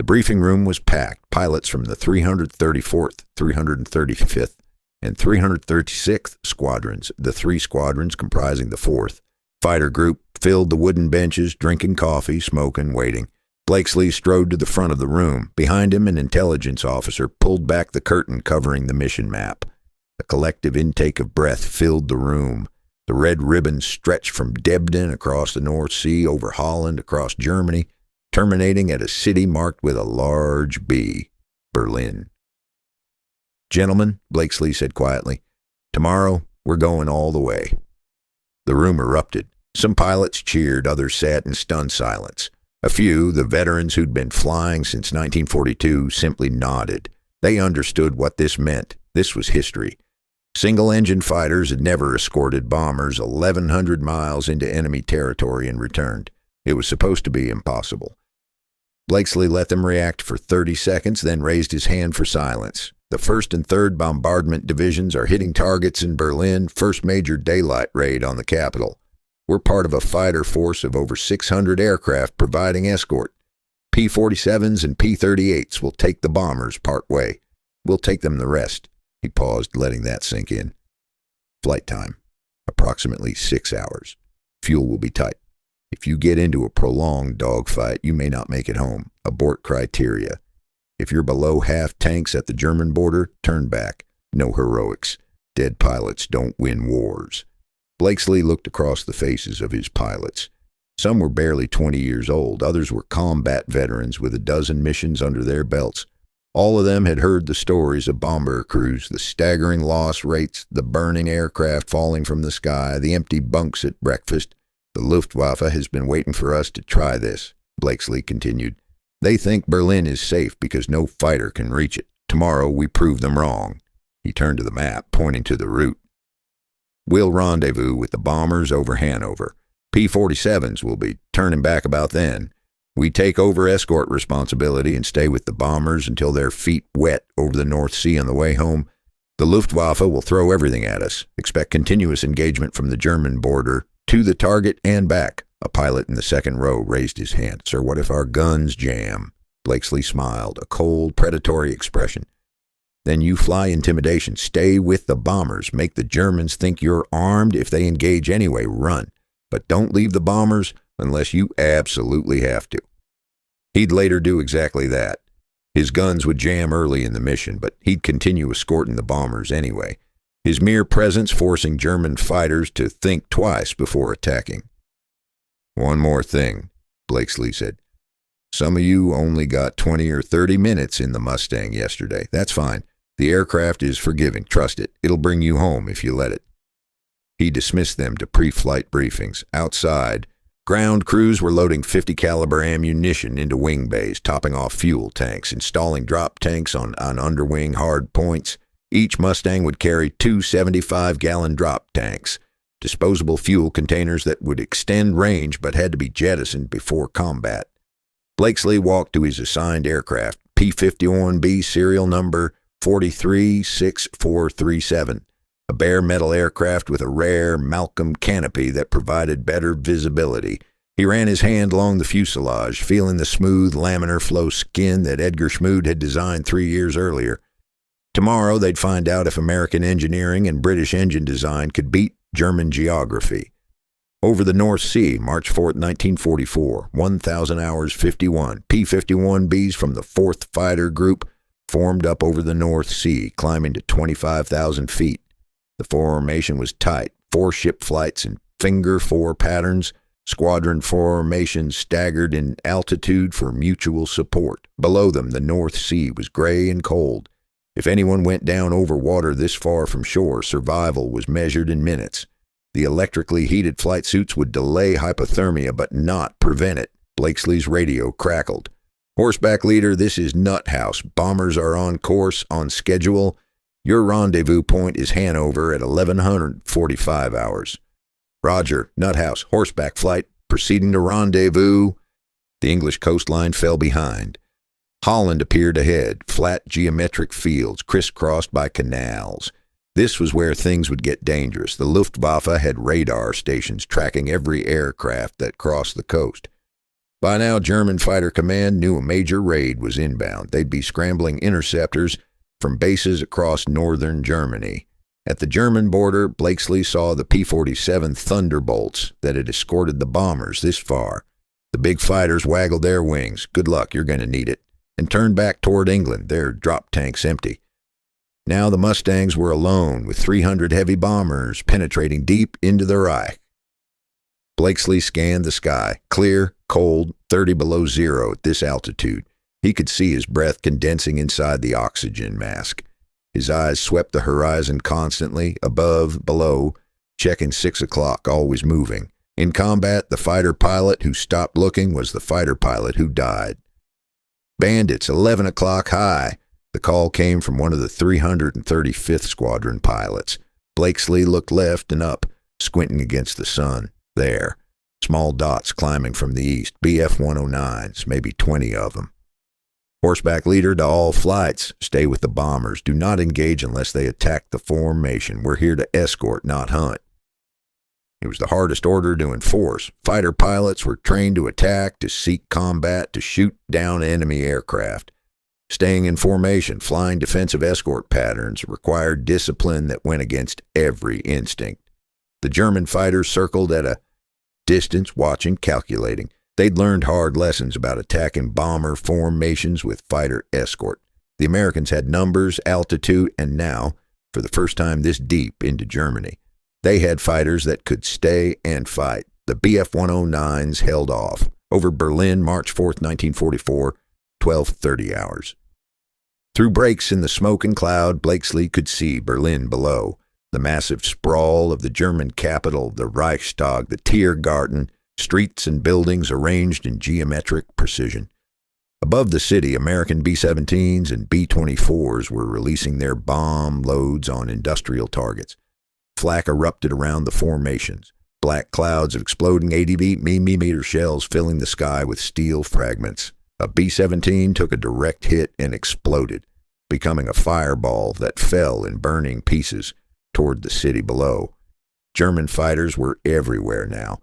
The briefing room was packed. Pilots from the 334th, 335th, and 336th squadrons, the three squadrons comprising the 4th Fighter Group, filled the wooden benches, drinking coffee, smoking, waiting. Blakesley strode to the front of the room. Behind him, an intelligence officer pulled back the curtain covering the mission map. A collective intake of breath filled the room. The red ribbon stretched from Debden across the North Sea, over Holland, across Germany, terminating at a city marked with a large B, Berlin. "Gentlemen," Blakesley said quietly, "tomorrow we're going all the way." The room erupted. Some pilots cheered, others sat in stunned silence. A few, the veterans who'd been flying since 1942, simply nodded. They understood what this meant. This was history. Single-engine fighters had never escorted bombers 1,100 miles into enemy territory and returned. It was supposed to be impossible. Blakesley let them react for 30 seconds, then raised his hand for silence. "The 1st and 3rd Bombardment Divisions are hitting targets in Berlin, first major daylight raid on the capital. We're part of a fighter force of over 600 aircraft providing escort. P-47s and P-38s will take the bombers part way. We'll take them the rest." He paused, letting that sink in. "Flight time, approximately 6 hours. Fuel will be tight. If you get into a prolonged dogfight, you may not make it home. Abort criteria. If you're below half tanks at the German border, turn back. No heroics. Dead pilots don't win wars." Blakesley looked across the faces of his pilots. Some were barely 20 years old. Others were combat veterans with a dozen missions under their belts. All of them had heard the stories of bomber crews, the staggering loss rates, the burning aircraft falling from the sky, the empty bunks at breakfast. "The Luftwaffe has been waiting for us to try this," Blakesley continued. "They think Berlin is safe because no fighter can reach it. Tomorrow we prove them wrong." He turned to the map, pointing to the route. "We'll rendezvous with the bombers over Hanover. P-47s will be turning back about then. We take over escort responsibility and stay with the bombers until their feet wet over the North Sea on the way home. The Luftwaffe will throw everything at us. Expect continuous engagement from the German border to the target and back." A pilot in the second row raised his hand. "Sir, what if our guns jam?" Blakesley smiled, a cold, predatory expression. "Then you fly intimidation. Stay with the bombers. Make the Germans think you're armed. If they engage anyway, run. But don't leave the bombers unless you absolutely have to." He'd later do exactly that. His guns would jam early in the mission, but he'd continue escorting the bombers anyway. His mere presence forcing German fighters to think twice before attacking. "One more thing," Blakesley said. "Some of you only got 20 or 30 minutes in the Mustang yesterday. That's fine. The aircraft is forgiving. Trust it. It'll bring you home if you let it." He dismissed them to pre-flight briefings. Outside, ground crews were loading .50 caliber ammunition into wing bays, topping off fuel tanks, installing drop tanks on underwing hard points. Each Mustang would carry 2 75-gallon drop tanks, disposable fuel containers that would extend range but had to be jettisoned before combat. Blakesley walked to his assigned aircraft, P-51B serial number 436437, a bare metal aircraft with a rare Malcolm canopy that provided better visibility. He ran his hand along the fuselage, feeling the smooth laminar flow skin that Edgar Schmood had designed 3 years earlier. Tomorrow they'd find out if American engineering and British engine design could beat German geography. Over the North Sea, March 4, 1944, 1,000 hours 51, P-51Bs from the 4th Fighter Group formed up over the North Sea, climbing to 25,000 feet. The formation was tight, 4-ship flights in finger 4 patterns. Squadron formations staggered in altitude for mutual support. Below them, the North Sea was gray and cold. If anyone went down over water this far from shore, survival was measured in minutes. The electrically heated flight suits would delay hypothermia but not prevent it. Blakesley's radio crackled. "Horseback leader, this is Nuthouse. Bombers are on course, on schedule. Your rendezvous point is Hanover at 1145 hours. "Roger. Nuthouse. Horseback flight. Proceeding to rendezvous." The English coastline fell behind. Holland appeared ahead, flat geometric fields crisscrossed by canals. This was where things would get dangerous. The Luftwaffe had radar stations tracking every aircraft that crossed the coast. By now, German Fighter Command knew a major raid was inbound. They'd be scrambling interceptors from bases across northern Germany. At the German border, Blakesley saw the P-47 Thunderbolts that had escorted the bombers this far. The big fighters waggled their wings. Good luck, you're going to need it. And turned back toward England, their drop tanks empty. Now the Mustangs were alone with 300 heavy bombers penetrating deep into the Reich. Blakesley scanned the sky. Clear, cold, 30 below zero at this altitude. He could see his breath condensing inside the oxygen mask. His eyes swept the horizon constantly, above, below, checking 6 o'clock, always moving. In combat, the fighter pilot who stopped looking was the fighter pilot who died. Bandits, 11 o'clock high. The call came from one of the 335th Squadron pilots. Blakesley looked left and up, squinting against the sun. There. Small dots climbing from the east. BF-109s, maybe 20 of them. Horseback leader to all flights. Stay with the bombers. Do not engage unless they attack the formation. We're here to escort, not hunt. It was the hardest order to enforce. Fighter pilots were trained to attack, to seek combat, to shoot down enemy aircraft. Staying in formation, flying defensive escort patterns required discipline that went against every instinct. The German fighters circled at a distance, watching, calculating. They'd learned hard lessons about attacking bomber formations with fighter escort. The Americans had numbers, altitude, and now, for the first time this deep into Germany, they had fighters that could stay and fight. The BF-109s held off. Over Berlin, March 4th, 1944, 12:30 hours. Through breaks in the smoke and cloud, Blakesley could see Berlin below. The massive sprawl of the German capital, the Reichstag, the Tiergarten, streets and buildings arranged in geometric precision. Above the city, American B-17s and B-24s were releasing their bomb loads on industrial targets. Flak erupted around the formations, black clouds of exploding 80mm shells filling the sky with steel fragments. A B-17 took a direct hit and exploded, becoming a fireball that fell in burning pieces toward the city below. German fighters were everywhere now.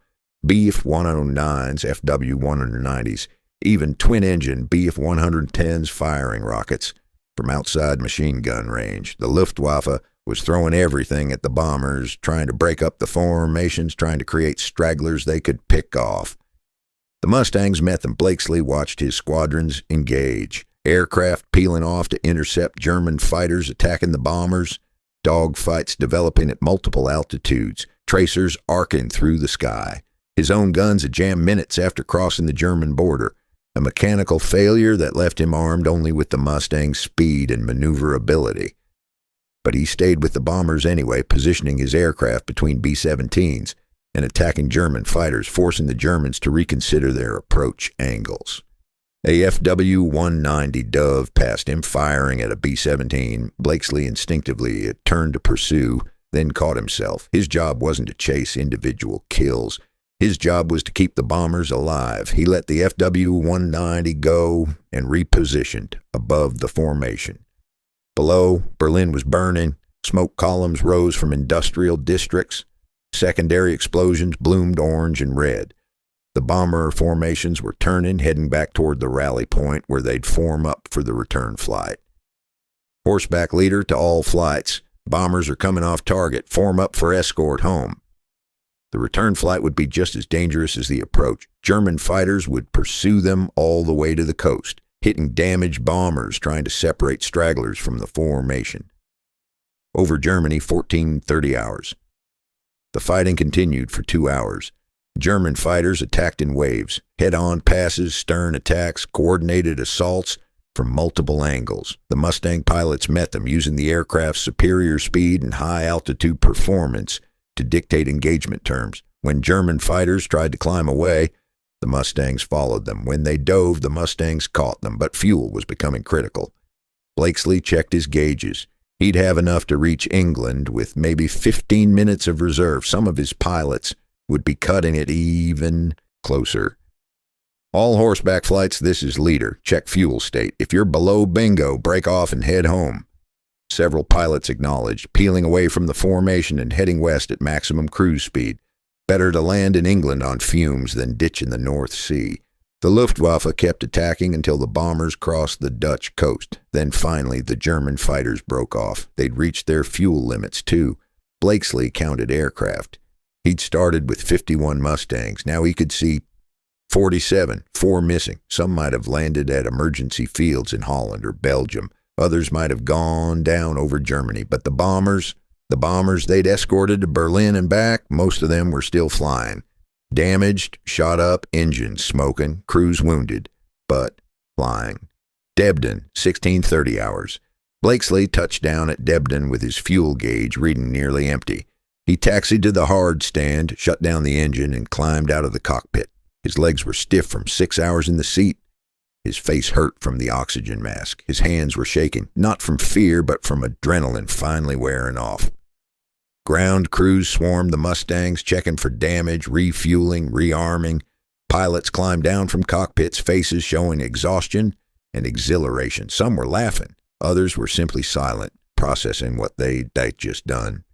BF-109s, FW-190s, even twin-engine BF-110s firing rockets from outside machine gun range. The Luftwaffe was throwing everything at the bombers, trying to break up the formations, trying to create stragglers they could pick off. The Mustangs met them. Blakesley watched his squadrons engage. Aircraft peeling off to intercept German fighters attacking the bombers. Dogfights developing at multiple altitudes. Tracers arcing through the sky. His own guns had jammed minutes after crossing the German border. A mechanical failure that left him armed only with the Mustang's speed and maneuverability. But he stayed with the bombers anyway, positioning his aircraft between B-17s and attacking German fighters, forcing the Germans to reconsider their approach angles. A FW-190 dove past him, firing at a B-17. Blakesley instinctively turned to pursue, then caught himself. His job wasn't to chase individual kills. His job was to keep the bombers alive. He let the FW-190 go and repositioned above the formation. Below, Berlin was burning. Smoke columns rose from industrial districts. Secondary explosions bloomed orange and red. The bomber formations were turning, heading back toward the rally point where they'd form up for the return flight. Horseback leader to all flights. Bombers are coming off target. Form up for escort home. The return flight would be just as dangerous as the approach. German fighters would pursue them all the way to the coast, hitting damaged bombers trying to separate stragglers from the formation. Over Germany, 14:30 hours. The fighting continued for 2 hours. German fighters attacked in waves, head-on passes, stern attacks, coordinated assaults from multiple angles. The Mustang pilots met them, using the aircraft's superior speed and high-altitude performance to dictate engagement terms. When German fighters tried to climb away, the Mustangs followed them. When they dove, the Mustangs caught them, but fuel was becoming critical. Blakesley checked his gauges. He'd have enough to reach England with maybe 15 minutes of reserve. Some of his pilots would be cutting it even closer. All horseback flights, this is leader. Check fuel state. If you're below bingo, break off and head home. Several pilots acknowledged, peeling away from the formation and heading west at maximum cruise speed. Better to land in England on fumes than ditch in the North Sea. The Luftwaffe kept attacking until the bombers crossed the Dutch coast. Then finally, the German fighters broke off. They'd reached their fuel limits, too. Blakesley counted aircraft. He'd started with 51 Mustangs. Now he could see 47, 4 missing. Some might have landed at emergency fields in Holland or Belgium. Others might have gone down over Germany. But the bombers they'd escorted to Berlin and back, most of them were still flying. Damaged, shot up, engines smoking, crews wounded, but flying. Debden, 1630 hours. Blakesley touched down at Debden with his fuel gauge reading nearly empty. He taxied to the hard stand, shut down the engine, and climbed out of the cockpit. His legs were stiff from 6 hours in the seat. His face hurt from the oxygen mask. His hands were shaking, not from fear, but from adrenaline finally wearing off. Ground crews swarmed the Mustangs, checking for damage, refueling, rearming. Pilots climbed down from cockpits, faces showing exhaustion and exhilaration. Some were laughing. Others were simply silent, processing what they'd just done.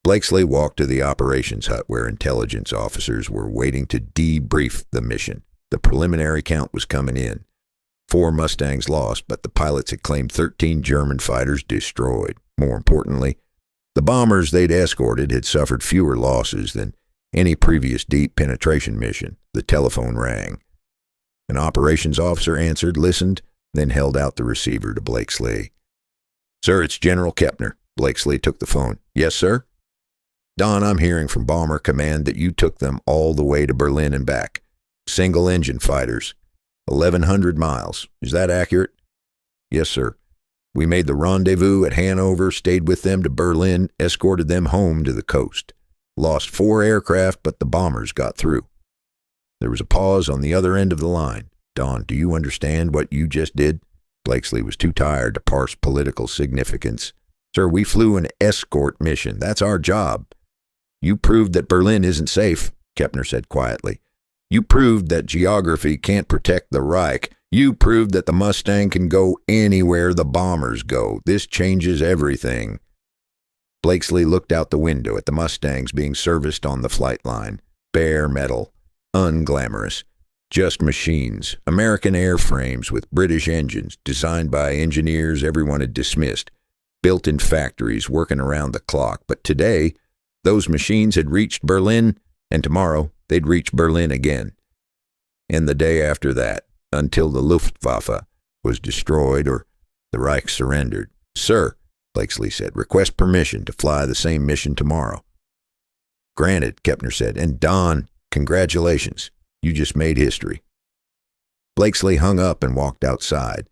Blakesley walked to the operations hut where intelligence officers were waiting to debrief the mission. The preliminary count was coming in. 4 Mustangs lost, but the pilots had claimed 13 German fighters destroyed. More importantly, the bombers they'd escorted had suffered fewer losses than any previous deep penetration mission. The telephone rang. An operations officer answered, listened, then held out the receiver to Blakesley. "Sir, it's General Kepner." Blakesley took the phone. "Yes, sir?" "Don, I'm hearing from Bomber Command that you took them all the way to Berlin and back. Single-engine fighters. 1,100 miles. Is that accurate?" "Yes, sir. We made the rendezvous at Hanover, stayed with them to Berlin, escorted them home to the coast. Lost 4 aircraft, but the bombers got through." There was a pause on the other end of the line. "Don, do you understand what you just did?" Blakesley was too tired to parse political significance. "Sir, we flew an escort mission. That's our job." "You proved that Berlin isn't safe," Kepner said quietly. "You proved that geography can't protect the Reich. You proved that the Mustang can go anywhere the bombers go. This changes everything." Blakesley looked out the window at the Mustangs being serviced on the flight line. Bare metal. Unglamorous. Just machines. American airframes with British engines, designed by engineers everyone had dismissed. Built in factories, working around the clock. But today, those machines had reached Berlin, and tomorrow they'd reach Berlin again. And the day after that, until the Luftwaffe was destroyed or the Reich surrendered. "Sir," Blakesley said, "request permission to fly the same mission tomorrow." "Granted," Kepner said. "And Don, congratulations. You just made history." Blakesley hung up and walked outside.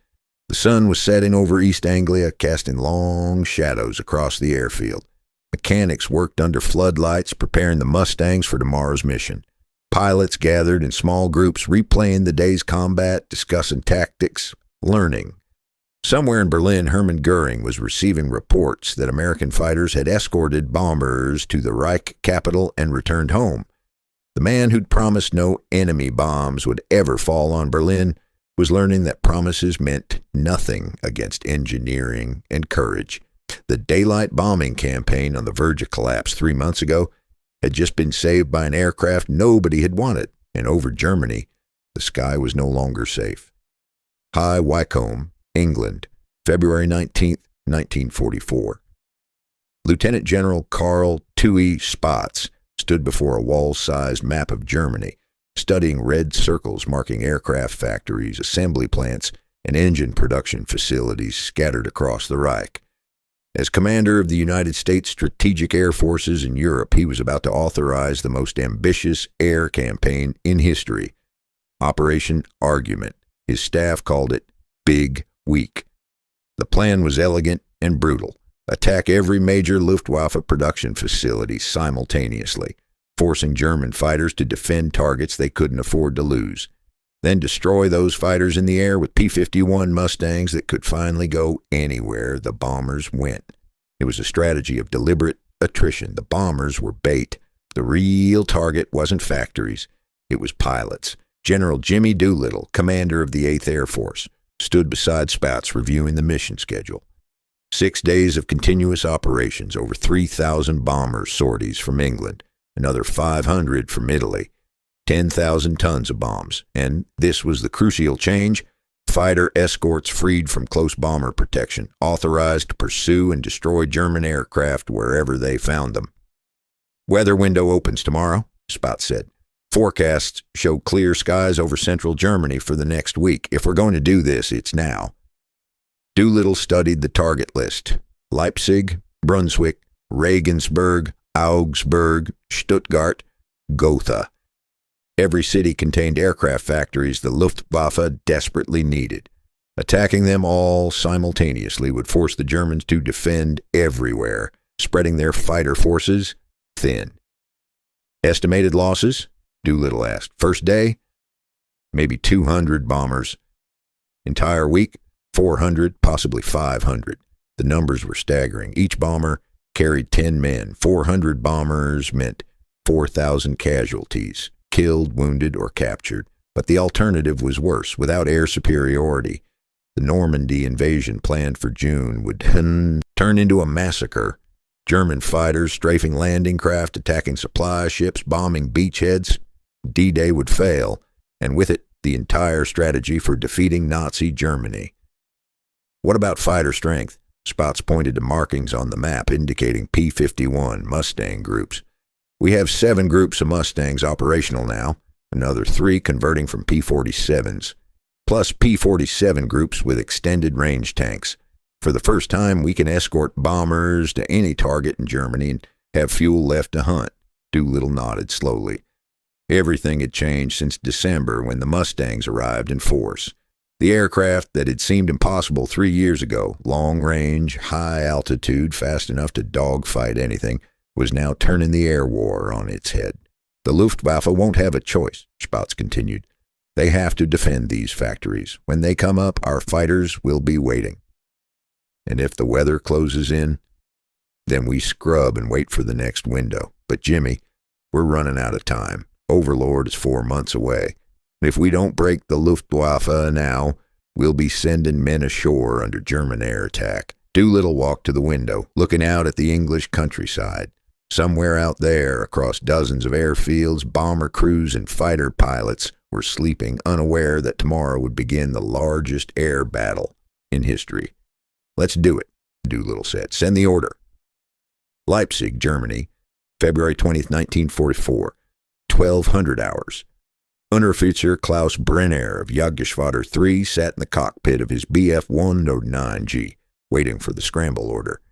The sun was setting over East Anglia, casting long shadows across the airfield. Mechanics worked under floodlights, preparing the Mustangs for tomorrow's mission. Pilots gathered in small groups, replaying the day's combat, discussing tactics, learning. Somewhere in Berlin, Hermann Goering was receiving reports that American fighters had escorted bombers to the Reich capital and returned home. The man who'd promised no enemy bombs would ever fall on Berlin was learning that promises meant nothing against engineering and courage. The daylight bombing campaign on the verge of collapse 3 months ago had just been saved by an aircraft nobody had wanted, and over Germany, the sky was no longer safe. High Wycombe, England, February 19th, 1944. Lieutenant General Karl Tui Spatz stood before a wall-sized map of Germany, studying red circles marking aircraft factories, assembly plants, and engine production facilities scattered across the Reich. As commander of the United States Strategic Air Forces in Europe, he was about to authorize the most ambitious air campaign in history, Operation Argument. His staff called it Big Week. The plan was elegant and brutal. Attack every major Luftwaffe production facility simultaneously, forcing German fighters to defend targets they couldn't afford to lose. Then destroy those fighters in the air with P-51 Mustangs that could finally go anywhere the bombers went. It was a strategy of deliberate attrition. The bombers were bait. The real target wasn't factories. It was pilots. General Jimmy Doolittle, commander of the 8th Air Force, stood beside Spatz reviewing the mission schedule. 6 days of continuous operations, over 3,000 bomber sorties from England, another 500 from Italy, 10,000 tons of bombs. And this was the crucial change: fighter escorts freed from close bomber protection, authorized to pursue and destroy German aircraft wherever they found them. Weather window opens tomorrow, Spot said. Forecasts show clear skies over central Germany for the next week. If we're going to do this, it's now. Doolittle studied the target list: Leipzig, Brunswick, Regensburg, Augsburg, Stuttgart, Gotha. Every city contained aircraft factories the Luftwaffe desperately needed. Attacking them all simultaneously would force the Germans to defend everywhere, spreading their fighter forces thin. Estimated losses? Doolittle asked. First day? Maybe 200 bombers. Entire week? 400, possibly 500. The numbers were staggering. Each bomber carried 10 men. 400 bombers meant 4,000 casualties, killed, wounded, or captured. But the alternative was worse. Without air superiority, the Normandy invasion planned for June would turn into a massacre. German fighters strafing landing craft, attacking supply ships, bombing beachheads. D-Day would fail, and with it, the entire strategy for defeating Nazi Germany. What about fighter strength? Spots pointed to markings on the map indicating P-51 Mustang groups. We have 7 groups of Mustangs operational now, another 3 converting from P-47s, plus P-47 groups with extended range tanks. For the first time, we can escort bombers to any target in Germany and have fuel left to hunt. Doolittle nodded slowly. Everything had changed since December when the Mustangs arrived in force. The aircraft that had seemed impossible 3 years ago, long range, high altitude, fast enough to dogfight anything, was now turning the air war on its head. The Luftwaffe won't have a choice, Spatz continued. They have to defend these factories. When they come up, our fighters will be waiting. And if the weather closes in, then we scrub and wait for the next window. But Jimmy, we're running out of time. Overlord is 4 months away. If we don't break the Luftwaffe now, we'll be sending men ashore under German air attack. Doolittle walked to the window, looking out at the English countryside. Somewhere out there, across dozens of airfields, bomber crews and fighter pilots were sleeping, unaware that tomorrow would begin the largest air battle in history. Let's do it, Doolittle said. Send the order. Leipzig, Germany, February 20th, 1944, 1200 hours. Unteroffizier Klaus Brenner of Jagdgeschwader 3 sat in the cockpit of his Bf-109G, waiting for the scramble order.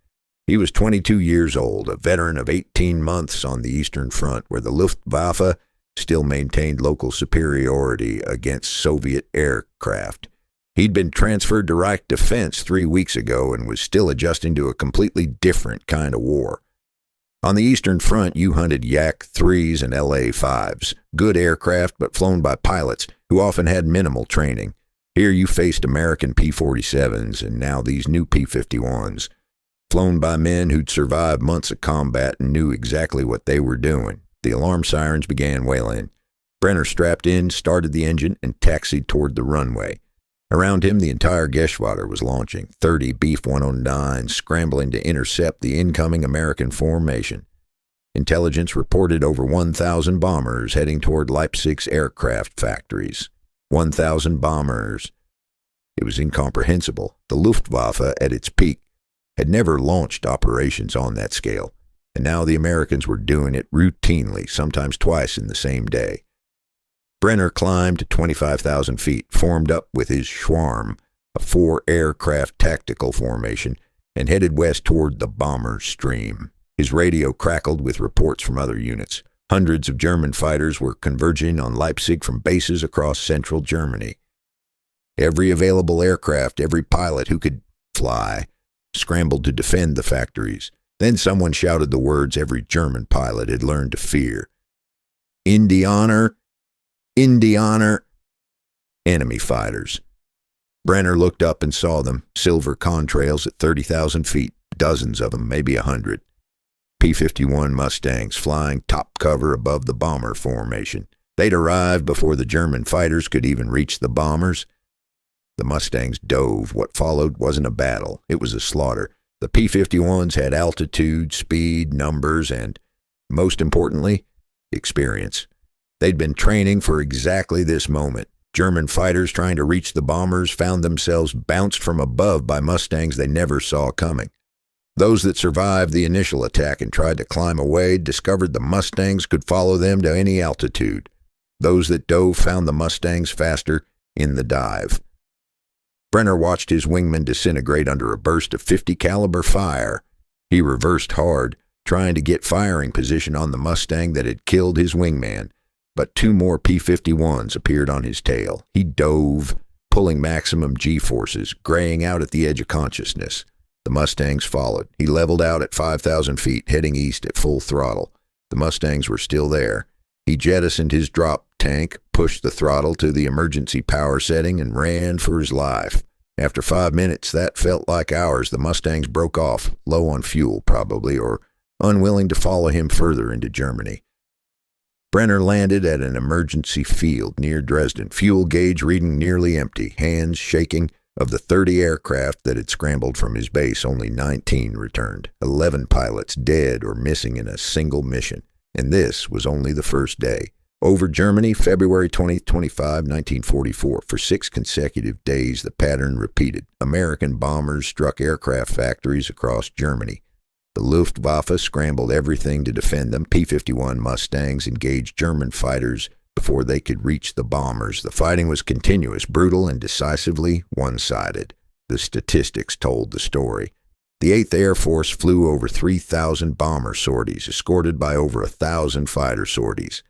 He was 22 years old, a veteran of 18 months on the Eastern Front, where the Luftwaffe still maintained local superiority against Soviet aircraft. He'd been transferred to Reich Defense 3 weeks ago and was still adjusting to a completely different kind of war. On the Eastern Front, you hunted Yak-3s and LA-5s, good aircraft but flown by pilots who often had minimal training. Here you faced American P-47s and now these new P-51s, flown by men who'd survived months of combat and knew exactly what they were doing. The alarm sirens began wailing. Brenner strapped in, started the engine, and taxied toward the runway. Around him, the entire Geschwader was launching, 30 Bf-109s scrambling to intercept the incoming American formation. Intelligence reported over 1,000 bombers heading toward Leipzig's aircraft factories. 1,000 bombers. It was incomprehensible. The Luftwaffe, at its peak, had never launched operations on that scale, and now the Americans were doing it routinely, sometimes twice in the same day. Brenner climbed to 25,000 feet, formed up with his Schwarm, a 4-aircraft tactical formation, and headed west toward the bomber stream. His radio crackled with reports from other units. Hundreds of German fighters were converging on Leipzig from bases across central Germany. Every available aircraft, every pilot who could fly, scrambled to defend the factories. Then someone shouted the words every German pilot had learned to fear. Indianer! Indianer! Enemy fighters. Brenner looked up and saw them, silver contrails at 30,000 feet, dozens of them, maybe 100. P-51 Mustangs flying top cover above the bomber formation. They'd arrived before the German fighters could even reach the bombers. The Mustangs dove. What followed wasn't a battle. It was a slaughter. The P-51s had altitude, speed, numbers, and, most importantly, experience. They'd been training for exactly this moment. German fighters trying to reach the bombers found themselves bounced from above by Mustangs they never saw coming. Those that survived the initial attack and tried to climb away discovered the Mustangs could follow them to any altitude. Those that dove found the Mustangs faster in the dive. Brenner watched his wingman disintegrate under a burst of .50 caliber fire. He reversed hard, trying to get firing position on the Mustang that had killed his wingman, but 2 more P-51s appeared on his tail. He dove, pulling maximum G-forces, graying out at the edge of consciousness. The Mustangs followed. He leveled out at 5,000 feet, heading east at full throttle. The Mustangs were still there. He jettisoned his drop tank, pushed the throttle to the emergency power setting, and ran for his life. After 5 minutes, that felt like hours, the Mustangs broke off, low on fuel probably, or unwilling to follow him further into Germany. Brenner landed at an emergency field near Dresden, fuel gauge reading nearly empty, hands shaking. Of the 30 aircraft that had scrambled from his base, only 19 returned, 11 pilots dead or missing in a single mission. And this was only the first day. Over Germany, February 20, 25, 1944. For 6 consecutive days, the pattern repeated. American bombers struck aircraft factories across Germany. The Luftwaffe scrambled everything to defend them. P-51 Mustangs engaged German fighters before they could reach the bombers. The fighting was continuous, brutal, and decisively one-sided. The statistics told the story. The 8th Air Force flew over 3,000 bomber sorties, escorted by over 1,000 fighter sorties.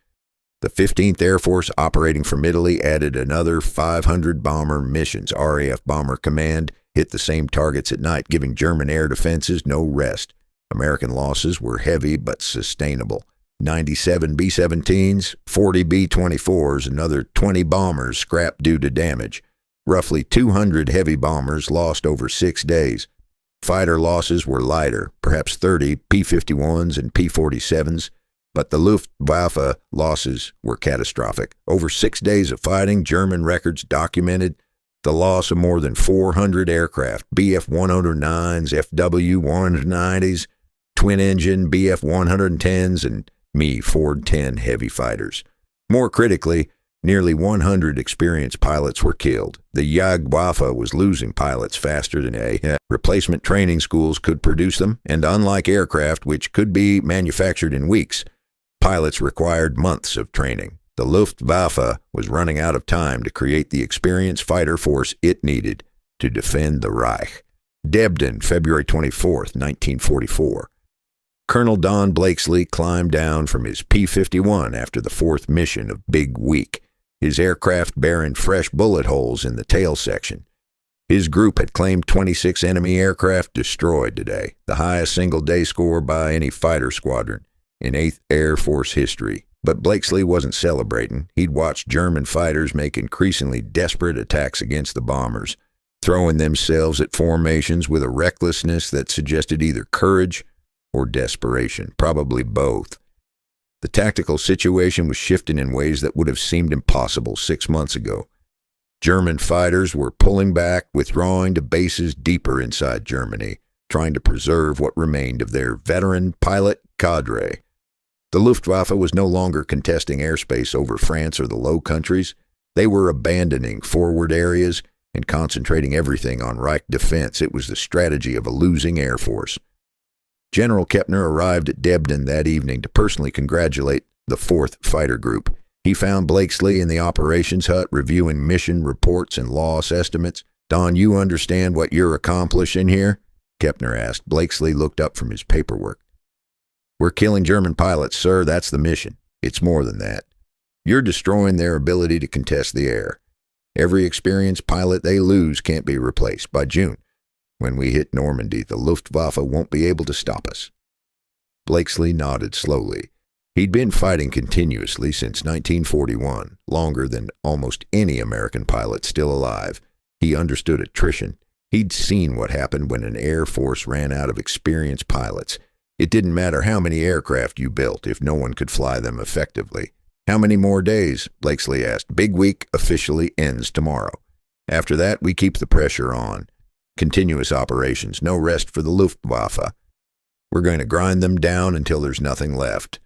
The 15th Air Force, operating from Italy, added another 500 bomber missions. RAF Bomber Command hit the same targets at night, giving German air defenses no rest. American losses were heavy but sustainable. 97 B-17s, 40 B-24s, another 20 bombers scrapped due to damage. Roughly 200 heavy bombers lost over 6 days. Fighter losses were lighter, perhaps 30 P-51s and P-47s, but the Luftwaffe losses were catastrophic. Over 6 days of fighting, German records documented the loss of more than 400 aircraft, Bf-109s, FW-190s, twin-engine Bf-110s, and Me-Ford 10 heavy fighters. More critically, nearly 100 experienced pilots were killed. The Jagdwaffe was losing pilots faster than replacement training schools could produce them, and unlike aircraft, which could be manufactured in weeks, pilots required months of training. The Luftwaffe was running out of time to create the experienced fighter force it needed to defend the Reich. Debden, February 24, 1944. Colonel Don Blakesley climbed down from his P-51 after the 4th mission of Big Week, his aircraft bearing fresh bullet holes in the tail section. His group had claimed 26 enemy aircraft destroyed today, the highest single-day score by any fighter squadron in 8th Air Force history. But Blakesley wasn't celebrating. He'd watched German fighters make increasingly desperate attacks against the bombers, throwing themselves at formations with a recklessness that suggested either courage or desperation, probably both. The tactical situation was shifting in ways that would have seemed impossible 6 months ago. German fighters were pulling back, withdrawing to bases deeper inside Germany, trying to preserve what remained of their veteran pilot cadre. The Luftwaffe was no longer contesting airspace over France or the Low Countries. They were abandoning forward areas and concentrating everything on Reich defense. It was the strategy of a losing air force. General Kepner arrived at Debden that evening to personally congratulate the 4th Fighter Group. He found Blakesley in the operations hut reviewing mission reports and loss estimates. "Don, you understand what you're accomplishing here?" Kepner asked. Blakesley looked up from his paperwork. "We're killing German pilots, sir. That's the mission. It's more than that. You're destroying their ability to contest the air. Every experienced pilot they lose can't be replaced. By June, when we hit Normandy, the Luftwaffe won't be able to stop us." Blakesley nodded slowly. He'd been fighting continuously since 1941, longer than almost any American pilot still alive. He understood attrition. He'd seen what happened when an air force ran out of experienced pilots. It didn't matter how many aircraft you built if no one could fly them effectively. "How many more days?" Blakesley asked. "Big Week officially ends tomorrow. After that, we keep the pressure on. Continuous operations, no rest for the Luftwaffe. We're going to grind them down until there's nothing left."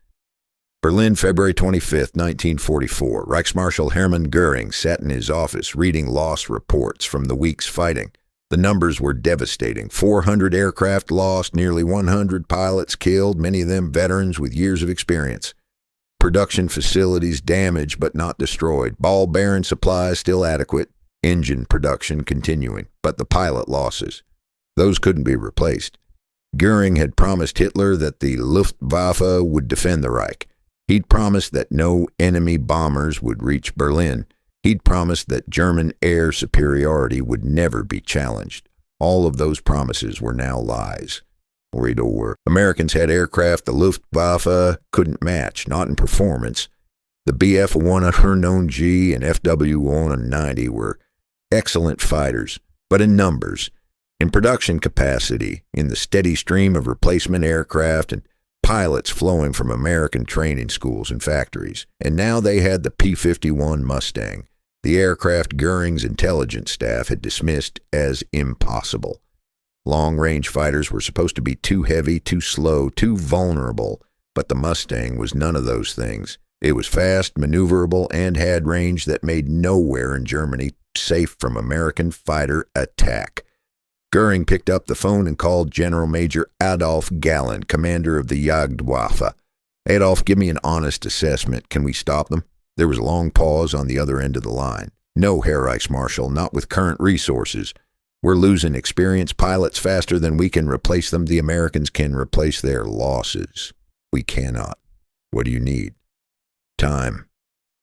Berlin, February 25, 1944. Reichsmarschall Hermann Göring sat in his office reading loss reports from the week's fighting. The numbers were devastating. 400 aircraft lost, nearly 100 pilots killed, many of them veterans with years of experience. Production facilities damaged but not destroyed. Ball bearing supplies still adequate. Engine production continuing. But the pilot losses, those couldn't be replaced. Göring had promised Hitler that the Luftwaffe would defend the Reich. He'd promised that no enemy bombers would reach Berlin. He'd promised that German air superiority would never be challenged. All of those promises were now lies. Read over. Americans had aircraft the Luftwaffe couldn't match, not in performance. The Bf-109G and FW-190 were excellent fighters, but in numbers, in production capacity, in the steady stream of replacement aircraft and pilots flowing from American training schools and factories. And now they had the P-51 Mustang, the aircraft Göring's intelligence staff had dismissed as impossible. Long-range fighters were supposed to be too heavy, too slow, too vulnerable, but the Mustang was none of those things. It was fast, maneuverable, and had range that made nowhere in Germany safe from American fighter attack. Göring picked up the phone and called General Major Adolf Galland, commander of the Jagdwaffe. "Adolf, give me an honest assessment. Can we stop them?" There was a long pause on the other end of the line. "No, Herr Reichsmarschall, not with current resources. We're losing experienced pilots faster than we can replace them. The Americans can replace their losses. We cannot. What do you need?" "Time.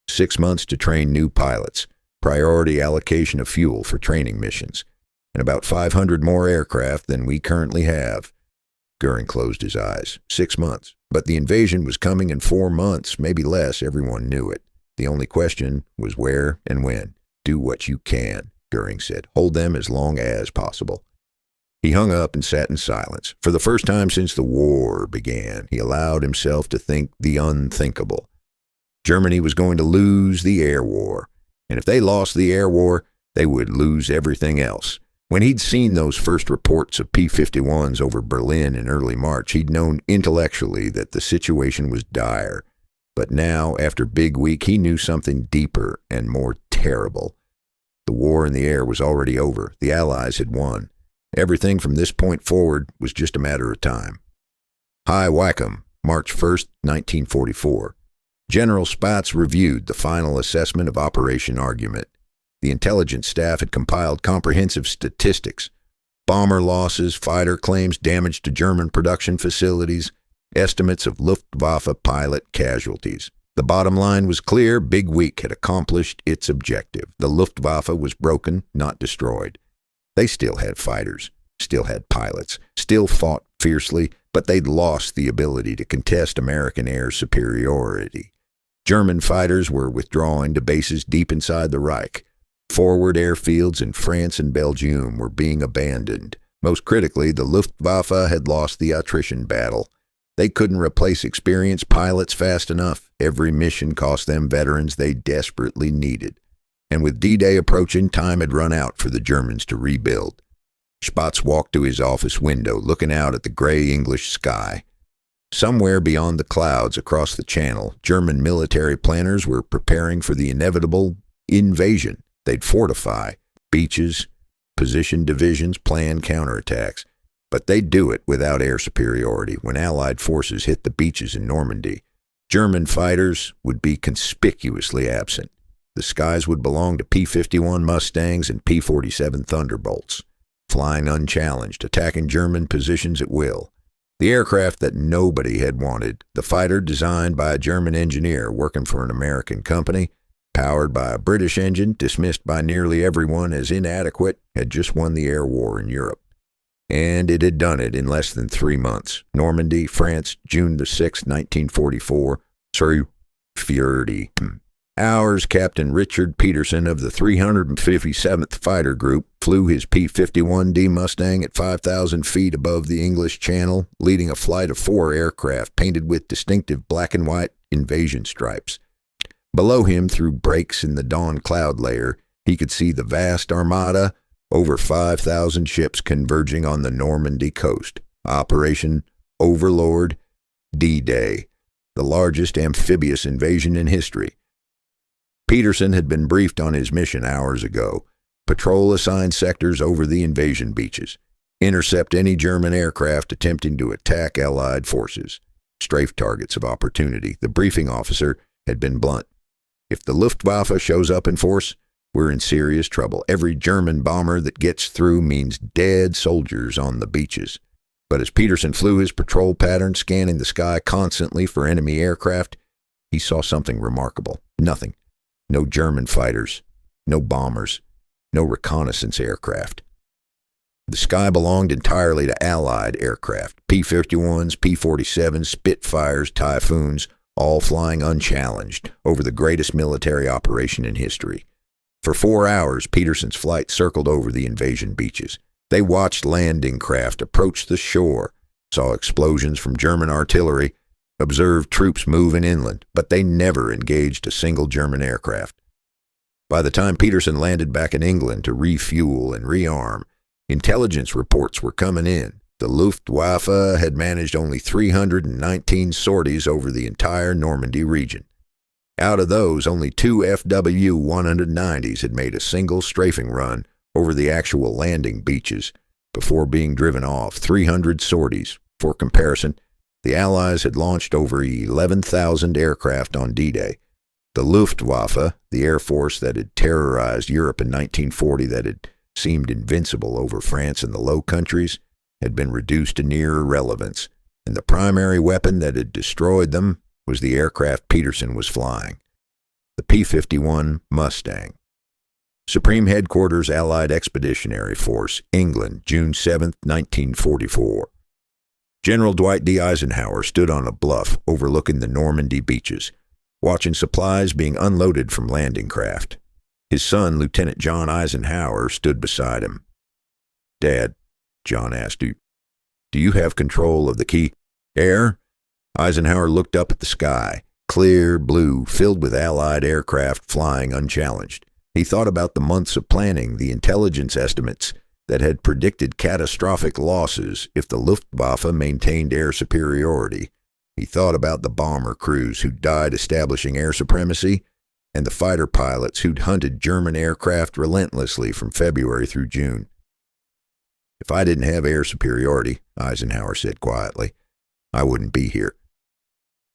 6 months to train new pilots. Priority allocation of fuel for training missions. And about 500 more aircraft than we currently have." Göring closed his eyes. 6 months. But the invasion was coming in 4 months, maybe less. Everyone knew it. The only question was where and when. "Do what you can," Göring said. "Hold them as long as possible." He hung up and sat in silence. For the first time since the war began, he allowed himself to think the unthinkable. Germany was going to lose the air war. And if they lost the air war, they would lose everything else. When he'd seen those first reports of P-51s over Berlin in early March, he'd known intellectually that the situation was dire. But now, after Big Week, he knew something deeper and more terrible. The war in the air was already over. The Allies had won. Everything from this point forward was just a matter of time. High Wycombe, March 1st, 1944. General Spaatz reviewed the final assessment of Operation Argument. The intelligence staff had compiled comprehensive statistics, bomber losses, fighter claims, damage to German production facilities, estimates of Luftwaffe pilot casualties. The bottom line was clear. Big Week had accomplished its objective. The Luftwaffe was broken, not destroyed. They still had fighters, still had pilots, still fought fiercely, but they'd lost the ability to contest American air superiority. German fighters were withdrawing to bases deep inside the Reich. Forward airfields in France and Belgium were being abandoned. Most critically, the Luftwaffe had lost the attrition battle. They couldn't replace experienced pilots fast enough. Every mission cost them veterans they desperately needed. And with D-Day approaching, time had run out for the Germans to rebuild. Spaatz walked to his office window, looking out at the gray English sky. Somewhere beyond the clouds across the channel, German military planners were preparing for the inevitable invasion. They'd fortify beaches, position divisions, plan counterattacks. But they'd do it without air superiority. When Allied forces hit the beaches in Normandy, German fighters would be conspicuously absent. The skies would belong to P-51 Mustangs and P-47 Thunderbolts, flying unchallenged, attacking German positions at will. The aircraft that nobody had wanted, the fighter designed by a German engineer working for an American company, powered by a British engine, dismissed by nearly everyone as inadequate, had just won the air war in Europe. And it had done it in less than 3 months. Normandy, France, June the 6th, 1944. Fury. Ours, Captain Richard Peterson of the 357th Fighter Group, flew his P-51D Mustang at 5,000 feet above the English Channel, leading a flight of 4 aircraft painted with distinctive black and white invasion stripes. Below him, through breaks in the dawn cloud layer, he could see the vast armada, over 5,000 ships converging on the Normandy coast. Operation Overlord, D-Day. the largest amphibious invasion in history. Peterson had been briefed on his mission hours ago. Patrol assigned sectors over the invasion beaches. Intercept any German aircraft attempting to attack Allied forces. Strafe targets of opportunity. The briefing officer had been blunt. If the Luftwaffe shows up in force, we're in serious trouble. Every German bomber that gets through means dead soldiers on the beaches. But as Peterson flew his patrol pattern, scanning the sky constantly for enemy aircraft, he saw something remarkable. Nothing. No German fighters. No bombers. No reconnaissance aircraft. The sky belonged entirely to Allied aircraft. P-51s, P-47s, Spitfires, Typhoons, all flying unchallenged over the greatest military operation in history. For 4 hours, Peterson's flight circled over the invasion beaches. They watched landing craft approach the shore, saw explosions from German artillery, observed troops moving inland, but they never engaged a single German aircraft. By the time Peterson landed back in England to refuel and rearm, intelligence reports were coming in. The Luftwaffe had managed only 319 sorties over the entire Normandy region. Out of those, only 2 FW-190s had made a single strafing run over the actual landing beaches before being driven off. 300 sorties. For comparison, the Allies had launched over 11,000 aircraft on D-Day. The Luftwaffe, the air force that had terrorized Europe in 1940, that had seemed invincible over France and the Low Countries, had been reduced to near irrelevance, and the primary weapon that had destroyed them was the aircraft Peterson was flying, the P-51 Mustang. Supreme Headquarters, Allied Expeditionary Force, England, June 7, 1944. General Dwight D. Eisenhower stood on a bluff overlooking the Normandy beaches, watching supplies being unloaded from landing craft. His son, Lieutenant John Eisenhower, stood beside him. "Dad," John asked, do you have control of the key air?" Eisenhower looked up at the sky, clear blue, filled with Allied aircraft flying unchallenged. He thought about the months of planning, the intelligence estimates that had predicted catastrophic losses if the Luftwaffe maintained air superiority. He thought about the bomber crews who died establishing air supremacy, and the fighter pilots who'd hunted German aircraft relentlessly from February through June. "If I didn't have air superiority," Eisenhower said quietly, "I wouldn't be here."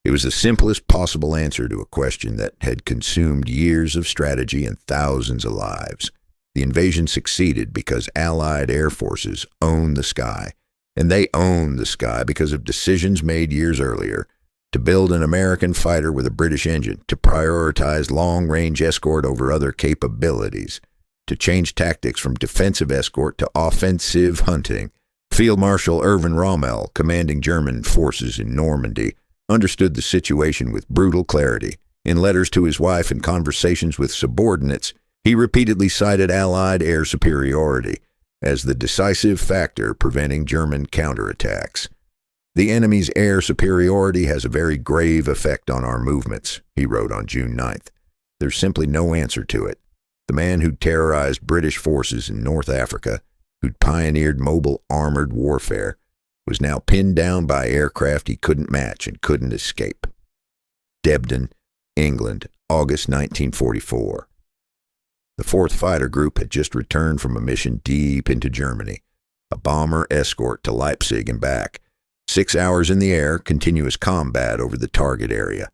It was the simplest possible answer to a question that had consumed years of strategy and thousands of lives. The invasion succeeded because Allied air forces owned the sky, and they owned the sky because of decisions made years earlier to build an American fighter with a British engine, to prioritize long-range escort over other capabilities, to change tactics from defensive escort to offensive hunting. Field Marshal Erwin Rommel, commanding German forces in Normandy, understood the situation with brutal clarity. In letters to his wife and conversations with subordinates, he repeatedly cited Allied air superiority as the decisive factor preventing German counterattacks. "The enemy's air superiority has a very grave effect on our movements," he wrote on June 9th. "There's simply no answer to it. The man who terrorized British forces in North Africa, who'd pioneered mobile armored warfare, was now pinned down by aircraft he couldn't match and couldn't escape." Debden, England, August 1944. The 4th Fighter Group had just returned from a mission deep into Germany, a bomber escort to Leipzig and back. 6 hours in the air, continuous combat over the target area.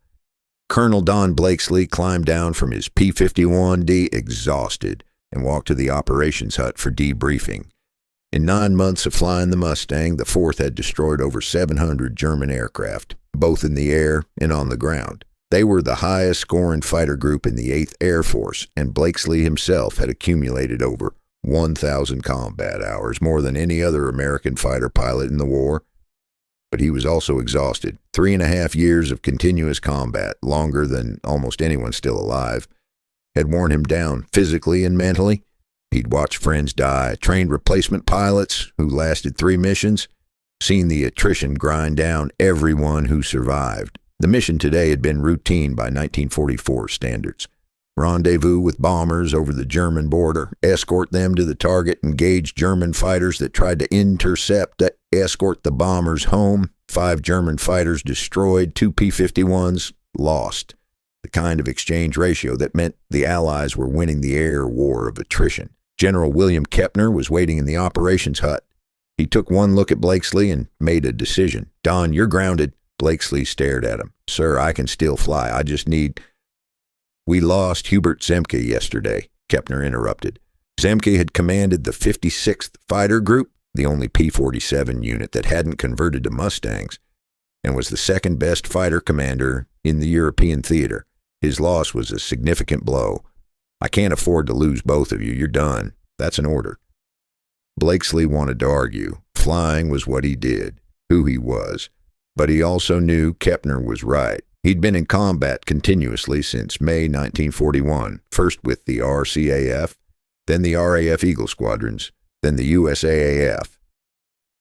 Colonel Don Blakesley climbed down from his P-51D exhausted and walked to the operations hut for debriefing. In 9 months of flying the Mustang, the 4th had destroyed over 700 German aircraft, both in the air and on the ground. They were the highest scoring fighter group in the 8th Air Force, and Blakesley himself had accumulated over 1,000 combat hours, more than any other American fighter pilot in the war. But he was also exhausted. 3.5 years of continuous combat, longer than almost anyone still alive, had worn him down physically and mentally. He'd watched friends die, trained replacement pilots who lasted 3 missions, seen the attrition grind down everyone who survived. The mission today had been routine by 1944 standards. Rendezvous with bombers over the German border, escort them to the target, engage German fighters that tried to intercept, escort the bombers home, 5 German fighters destroyed, 2 P-51s lost. The kind of exchange ratio that meant the Allies were winning the air war of attrition. General William Kepner was waiting in the operations hut. He took one look at Blakesley and made a decision. "Don, you're grounded." Blakesley stared at him. "Sir, I can still fly. I just need—" "We lost Hubert Zemke yesterday," Kepner interrupted. Zemke had commanded the 56th Fighter Group, the only P-47 unit that hadn't converted to Mustangs, and was the second best fighter commander in the European theater. His loss was a significant blow. "I can't afford to lose both of you. You're done. That's an order." Blakesley wanted to argue. Flying was what he did, who he was. But he also knew Kepner was right. He'd been in combat continuously since May 1941, first with the RCAF, then the RAF Eagle Squadrons, then the USAAF.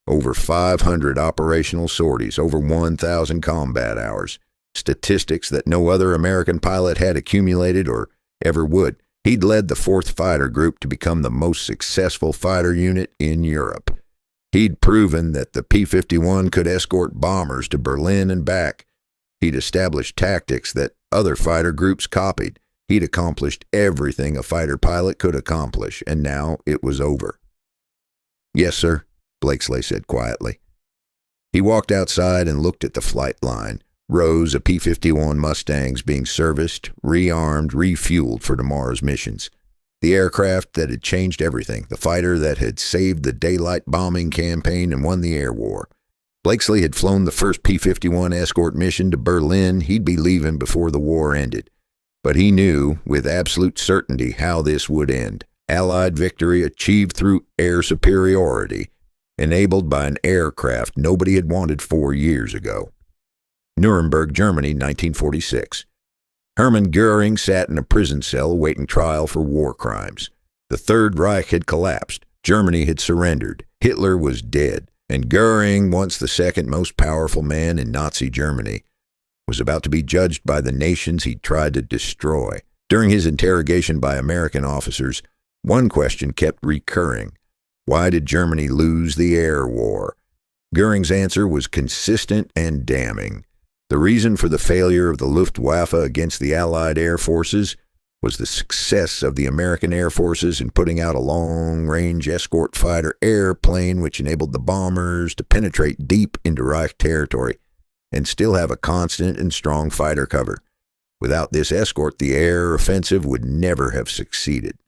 Over 500 operational sorties, over 1,000 combat hours, statistics that no other American pilot had accumulated or ever would. He'd led the 4th Fighter Group to become the most successful fighter unit in Europe. He'd proven that the P-51 could escort bombers to Berlin and back. He'd established tactics that other fighter groups copied. He'd accomplished everything a fighter pilot could accomplish, and now it was over. "Yes, sir," Blakesley said quietly. He walked outside and looked at the flight line. Rows of P-51 Mustangs being serviced, rearmed, refueled for tomorrow's missions. The aircraft that had changed everything, the fighter that had saved the daylight bombing campaign and won the air war. Blakesley had flown the first P-51 escort mission to Berlin. He'd be leaving before the war ended. But he knew with absolute certainty how this would end. Allied victory achieved through air superiority, enabled by an aircraft nobody had wanted 4 years ago. Nuremberg, Germany, 1946. Hermann Göring sat in a prison cell awaiting trial for war crimes. The Third Reich had collapsed. Germany had surrendered. Hitler was dead. And Göring, once the second most powerful man in Nazi Germany, was about to be judged by the nations he'd tried to destroy. During his interrogation by American officers, one question kept recurring. Why did Germany lose the air war? Göring's answer was consistent and damning. The reason for the failure of the Luftwaffe against the Allied air forces was the success of the American air forces in putting out a long-range escort fighter airplane which enabled the bombers to penetrate deep into Reich territory and still have a constant and strong fighter cover. Without this escort, the air offensive would never have succeeded.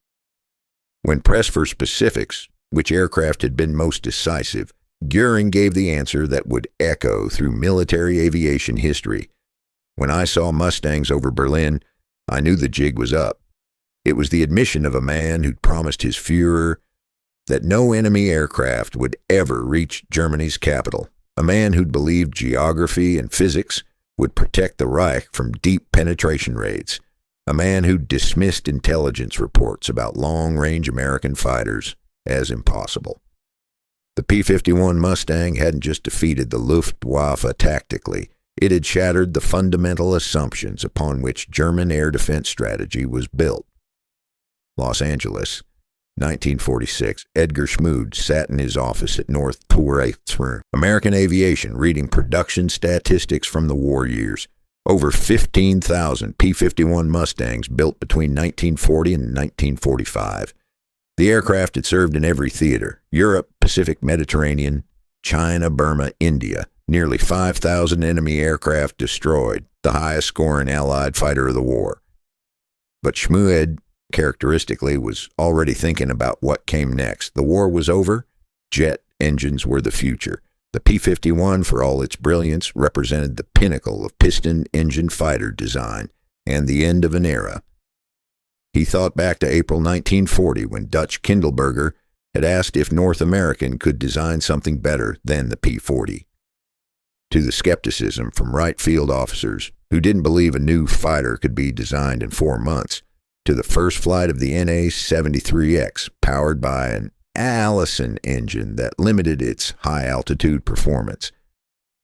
When pressed for specifics, which aircraft had been most decisive, Göring gave the answer that would echo through military aviation history. "When I saw Mustangs over Berlin, I knew the jig was up." It was the admission of a man who'd promised his Führer that no enemy aircraft would ever reach Germany's capital. A man who'd believed geography and physics would protect the Reich from deep penetration raids. A man who'd dismissed intelligence reports about long-range American fighters as impossible. The P-51 Mustang hadn't just defeated the Luftwaffe tactically. It had shattered the fundamental assumptions upon which German air defense strategy was built. Los Angeles, 1946. Edgar Schmood sat in his office at North Tour American Aviation, reading production statistics from the war years. Over 15,000 P-51 Mustangs built between 1940 and 1945. The aircraft had served in every theater: Europe, Pacific Mediterranean, China, Burma, India. Nearly 5,000 enemy aircraft destroyed, the highest scoring Allied fighter of the war. But Schmood, characteristically, was already thinking about what came next. The war was over. Jet engines were the future. The P-51, for all its brilliance, represented the pinnacle of piston engine fighter design and the end of an era. He thought back to April 1940 when Dutch Kindleberger had asked if North American could design something better than the P-40. To the skepticism from right field officers who didn't believe a new fighter could be designed in 4 months, to the first flight of the NA-73X, powered by an Allison engine that limited its high-altitude performance.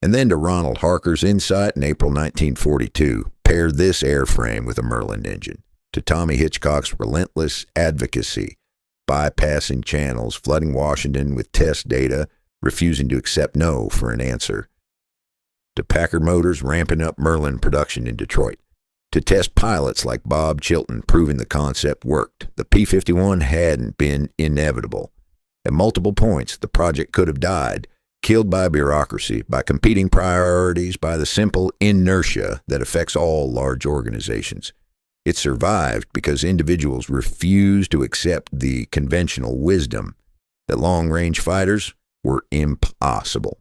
And then to Ronald Harker's insight in April 1942, paired this airframe with a Merlin engine. To Tommy Hitchcock's relentless advocacy, bypassing channels, flooding Washington with test data, refusing to accept no for an answer. to Packard Motors ramping up Merlin production in Detroit, to test pilots like Bob Chilton proving the concept worked. The P-51 hadn't been inevitable. At multiple points, the project could have died, killed by bureaucracy, by competing priorities, by the simple inertia that affects all large organizations. It survived because individuals refused to accept the conventional wisdom that long-range fighters were impossible.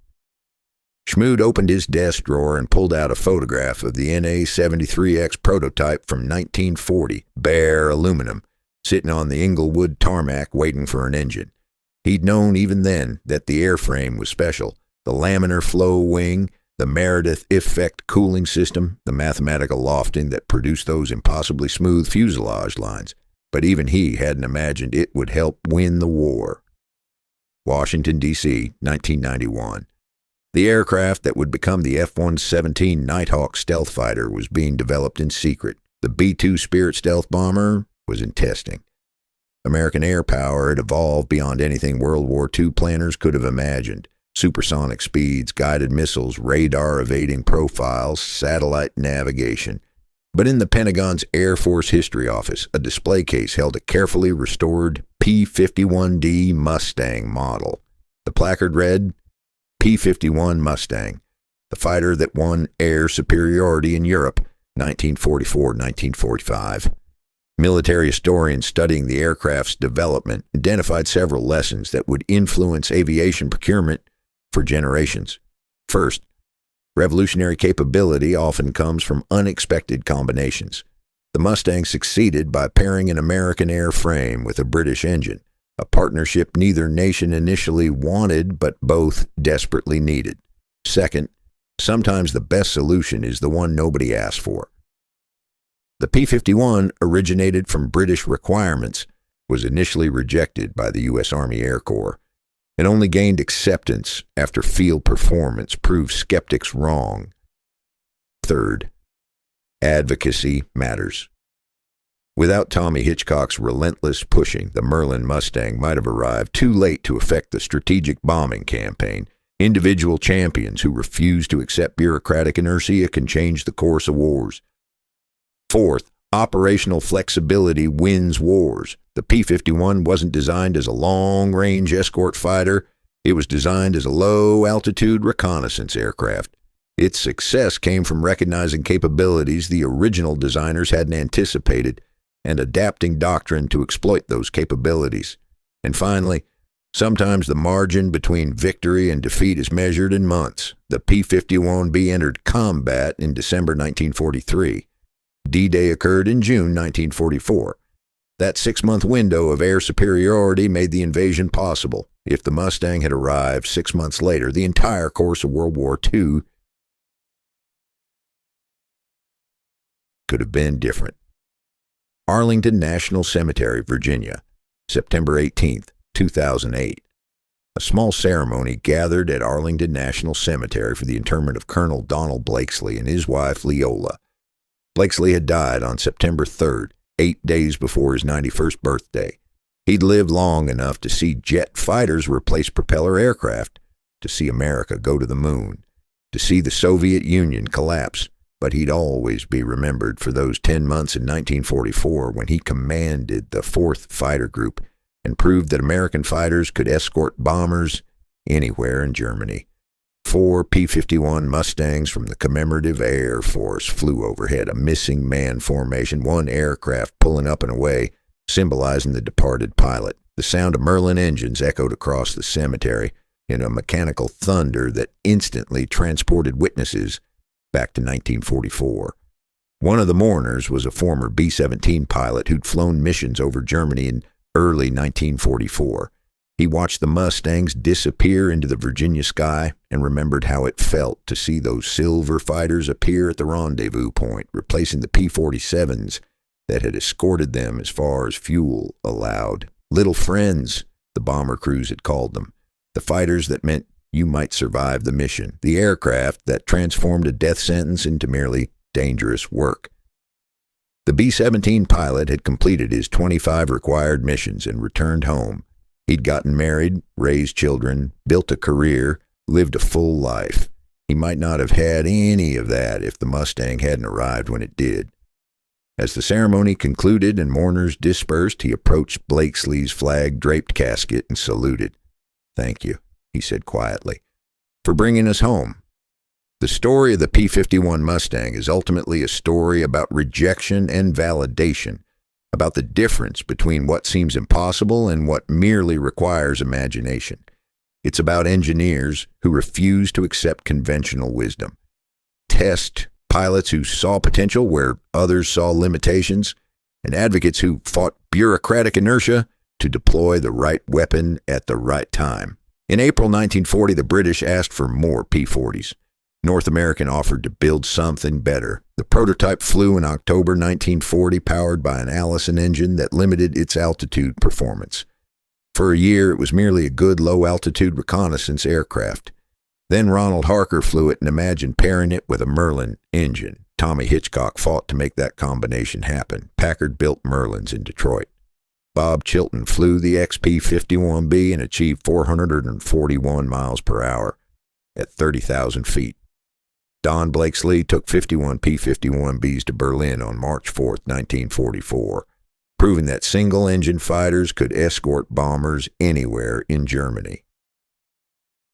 Schmood opened his desk drawer and pulled out a photograph of the NA-73X prototype from 1940, bare aluminum, sitting on the Inglewood tarmac waiting for an engine. He'd known even then that the airframe was special. The laminar flow wing, the Meredith effect cooling system, the mathematical lofting that produced those impossibly smooth fuselage lines. But even he hadn't imagined it would help win the war. Washington, D.C., 1991. The aircraft that would become the F-117 Nighthawk stealth fighter was being developed in secret. The B-2 Spirit stealth bomber was in testing. American air power had evolved beyond anything World War II planners could have imagined. Supersonic speeds, guided missiles, radar-evading profiles, satellite navigation. But in the Pentagon's Air Force History Office, a display case held a carefully restored P-51D Mustang model. The placard read, P-51 Mustang, the fighter that won air superiority in Europe, 1944-1945. Military historians studying the aircraft's development identified several lessons that would influence aviation procurement for generations. First, revolutionary capability often comes from unexpected combinations. The Mustang succeeded by pairing an American airframe with a British engine, a partnership neither nation initially wanted but both desperately needed. Second, sometimes the best solution is the one nobody asked for. The P-51 originated from British requirements, was initially rejected by the U.S. Army Air Corps, and only gained acceptance after field performance proved skeptics wrong. Third, advocacy matters. Without Tommy Hitchcock's relentless pushing, the Merlin Mustang might have arrived too late to effect the strategic bombing campaign. Individual champions who refuse to accept bureaucratic inertia can change the course of wars. Fourth, operational flexibility wins wars. The P-51 wasn't designed as a long-range escort fighter. It was designed as a low-altitude reconnaissance aircraft. Its success came from recognizing capabilities the original designers hadn't anticipated and adapting doctrine to exploit those capabilities. And finally, sometimes the margin between victory and defeat is measured in months. The P-51B entered combat in December 1943. D-Day occurred in June 1944. That 6-month window of air superiority made the invasion possible. If the Mustang had arrived 6 months later, the entire course of World War II could have been different. Arlington National Cemetery, Virginia, September 18, 2008. A small ceremony gathered at Arlington National Cemetery for the interment of Colonel Donald Blakesley and his wife Leola. Blakesley had died on September 3rd, 8 days before his 91st birthday. He'd lived long enough to see jet fighters replace propeller aircraft, to see America go to the moon, to see the Soviet Union collapse, but he'd always be remembered for those 10 months in 1944 when he commanded the 4th Fighter Group and proved that American fighters could escort bombers anywhere in Germany. 4 P-51 Mustangs from the Commemorative Air Force flew overhead, a missing man formation, one aircraft pulling up and away, symbolizing the departed pilot. The sound of Merlin engines echoed across the cemetery in a mechanical thunder that instantly transported witnesses back to 1944. One of the mourners was a former B-17 pilot who'd flown missions over Germany in early 1944. He watched the Mustangs disappear into the Virginia sky and remembered how it felt to see those silver fighters appear at the rendezvous point, replacing the P-47s that had escorted them as far as fuel allowed. Little friends, the bomber crews had called them. The fighters that meant you might survive the mission. The aircraft that transformed a death sentence into merely dangerous work. The B-17 pilot had completed his 25 required missions and returned home. He'd gotten married, raised children, built a career, lived a full life. he might not have had any of that if the Mustang hadn't arrived when it did. As the ceremony concluded and mourners dispersed, he approached Blakesley's flag-draped casket and saluted. "Thank you," he said quietly, "for bringing us home." The story of the P-51 Mustang is ultimately a story about rejection and validation, about the difference between what seems impossible and what merely requires imagination. It's about engineers who refuse to accept conventional wisdom, test pilots who saw potential where others saw limitations, and advocates who fought bureaucratic inertia to deploy the right weapon at the right time. In April 1940, the British asked for more P-40s. North American offered to build something better. The prototype flew in October 1940, powered by an Allison engine that limited its altitude performance. For a year, it was merely a good low-altitude reconnaissance aircraft. Then Ronald Harker flew it and imagined pairing it with a Merlin engine. Tommy Hitchcock fought to make that combination happen. Packard built Merlins in Detroit. Bob Chilton flew the XP-51B and achieved 441 miles per hour at 30,000 feet. Don Blakesley took 51 P-51Bs to Berlin on March 4, 1944, proving that single-engine fighters could escort bombers anywhere in Germany.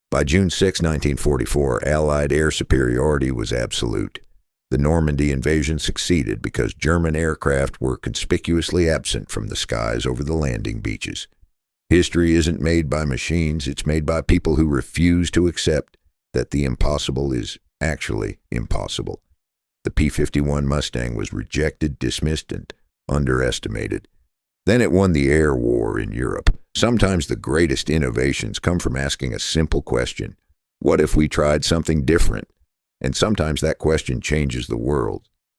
By June 6, 1944, Allied air superiority was absolute. The Normandy invasion succeeded because German aircraft were conspicuously absent from the skies over the landing beaches. History isn't made by machines, it's made by people who refuse to accept that the impossible is actually impossible. The P-51 Mustang was rejected, dismissed, and underestimated. Then it won the air war in Europe. Sometimes the greatest innovations come from asking a simple question: what if we tried something different? And sometimes that question changes the world.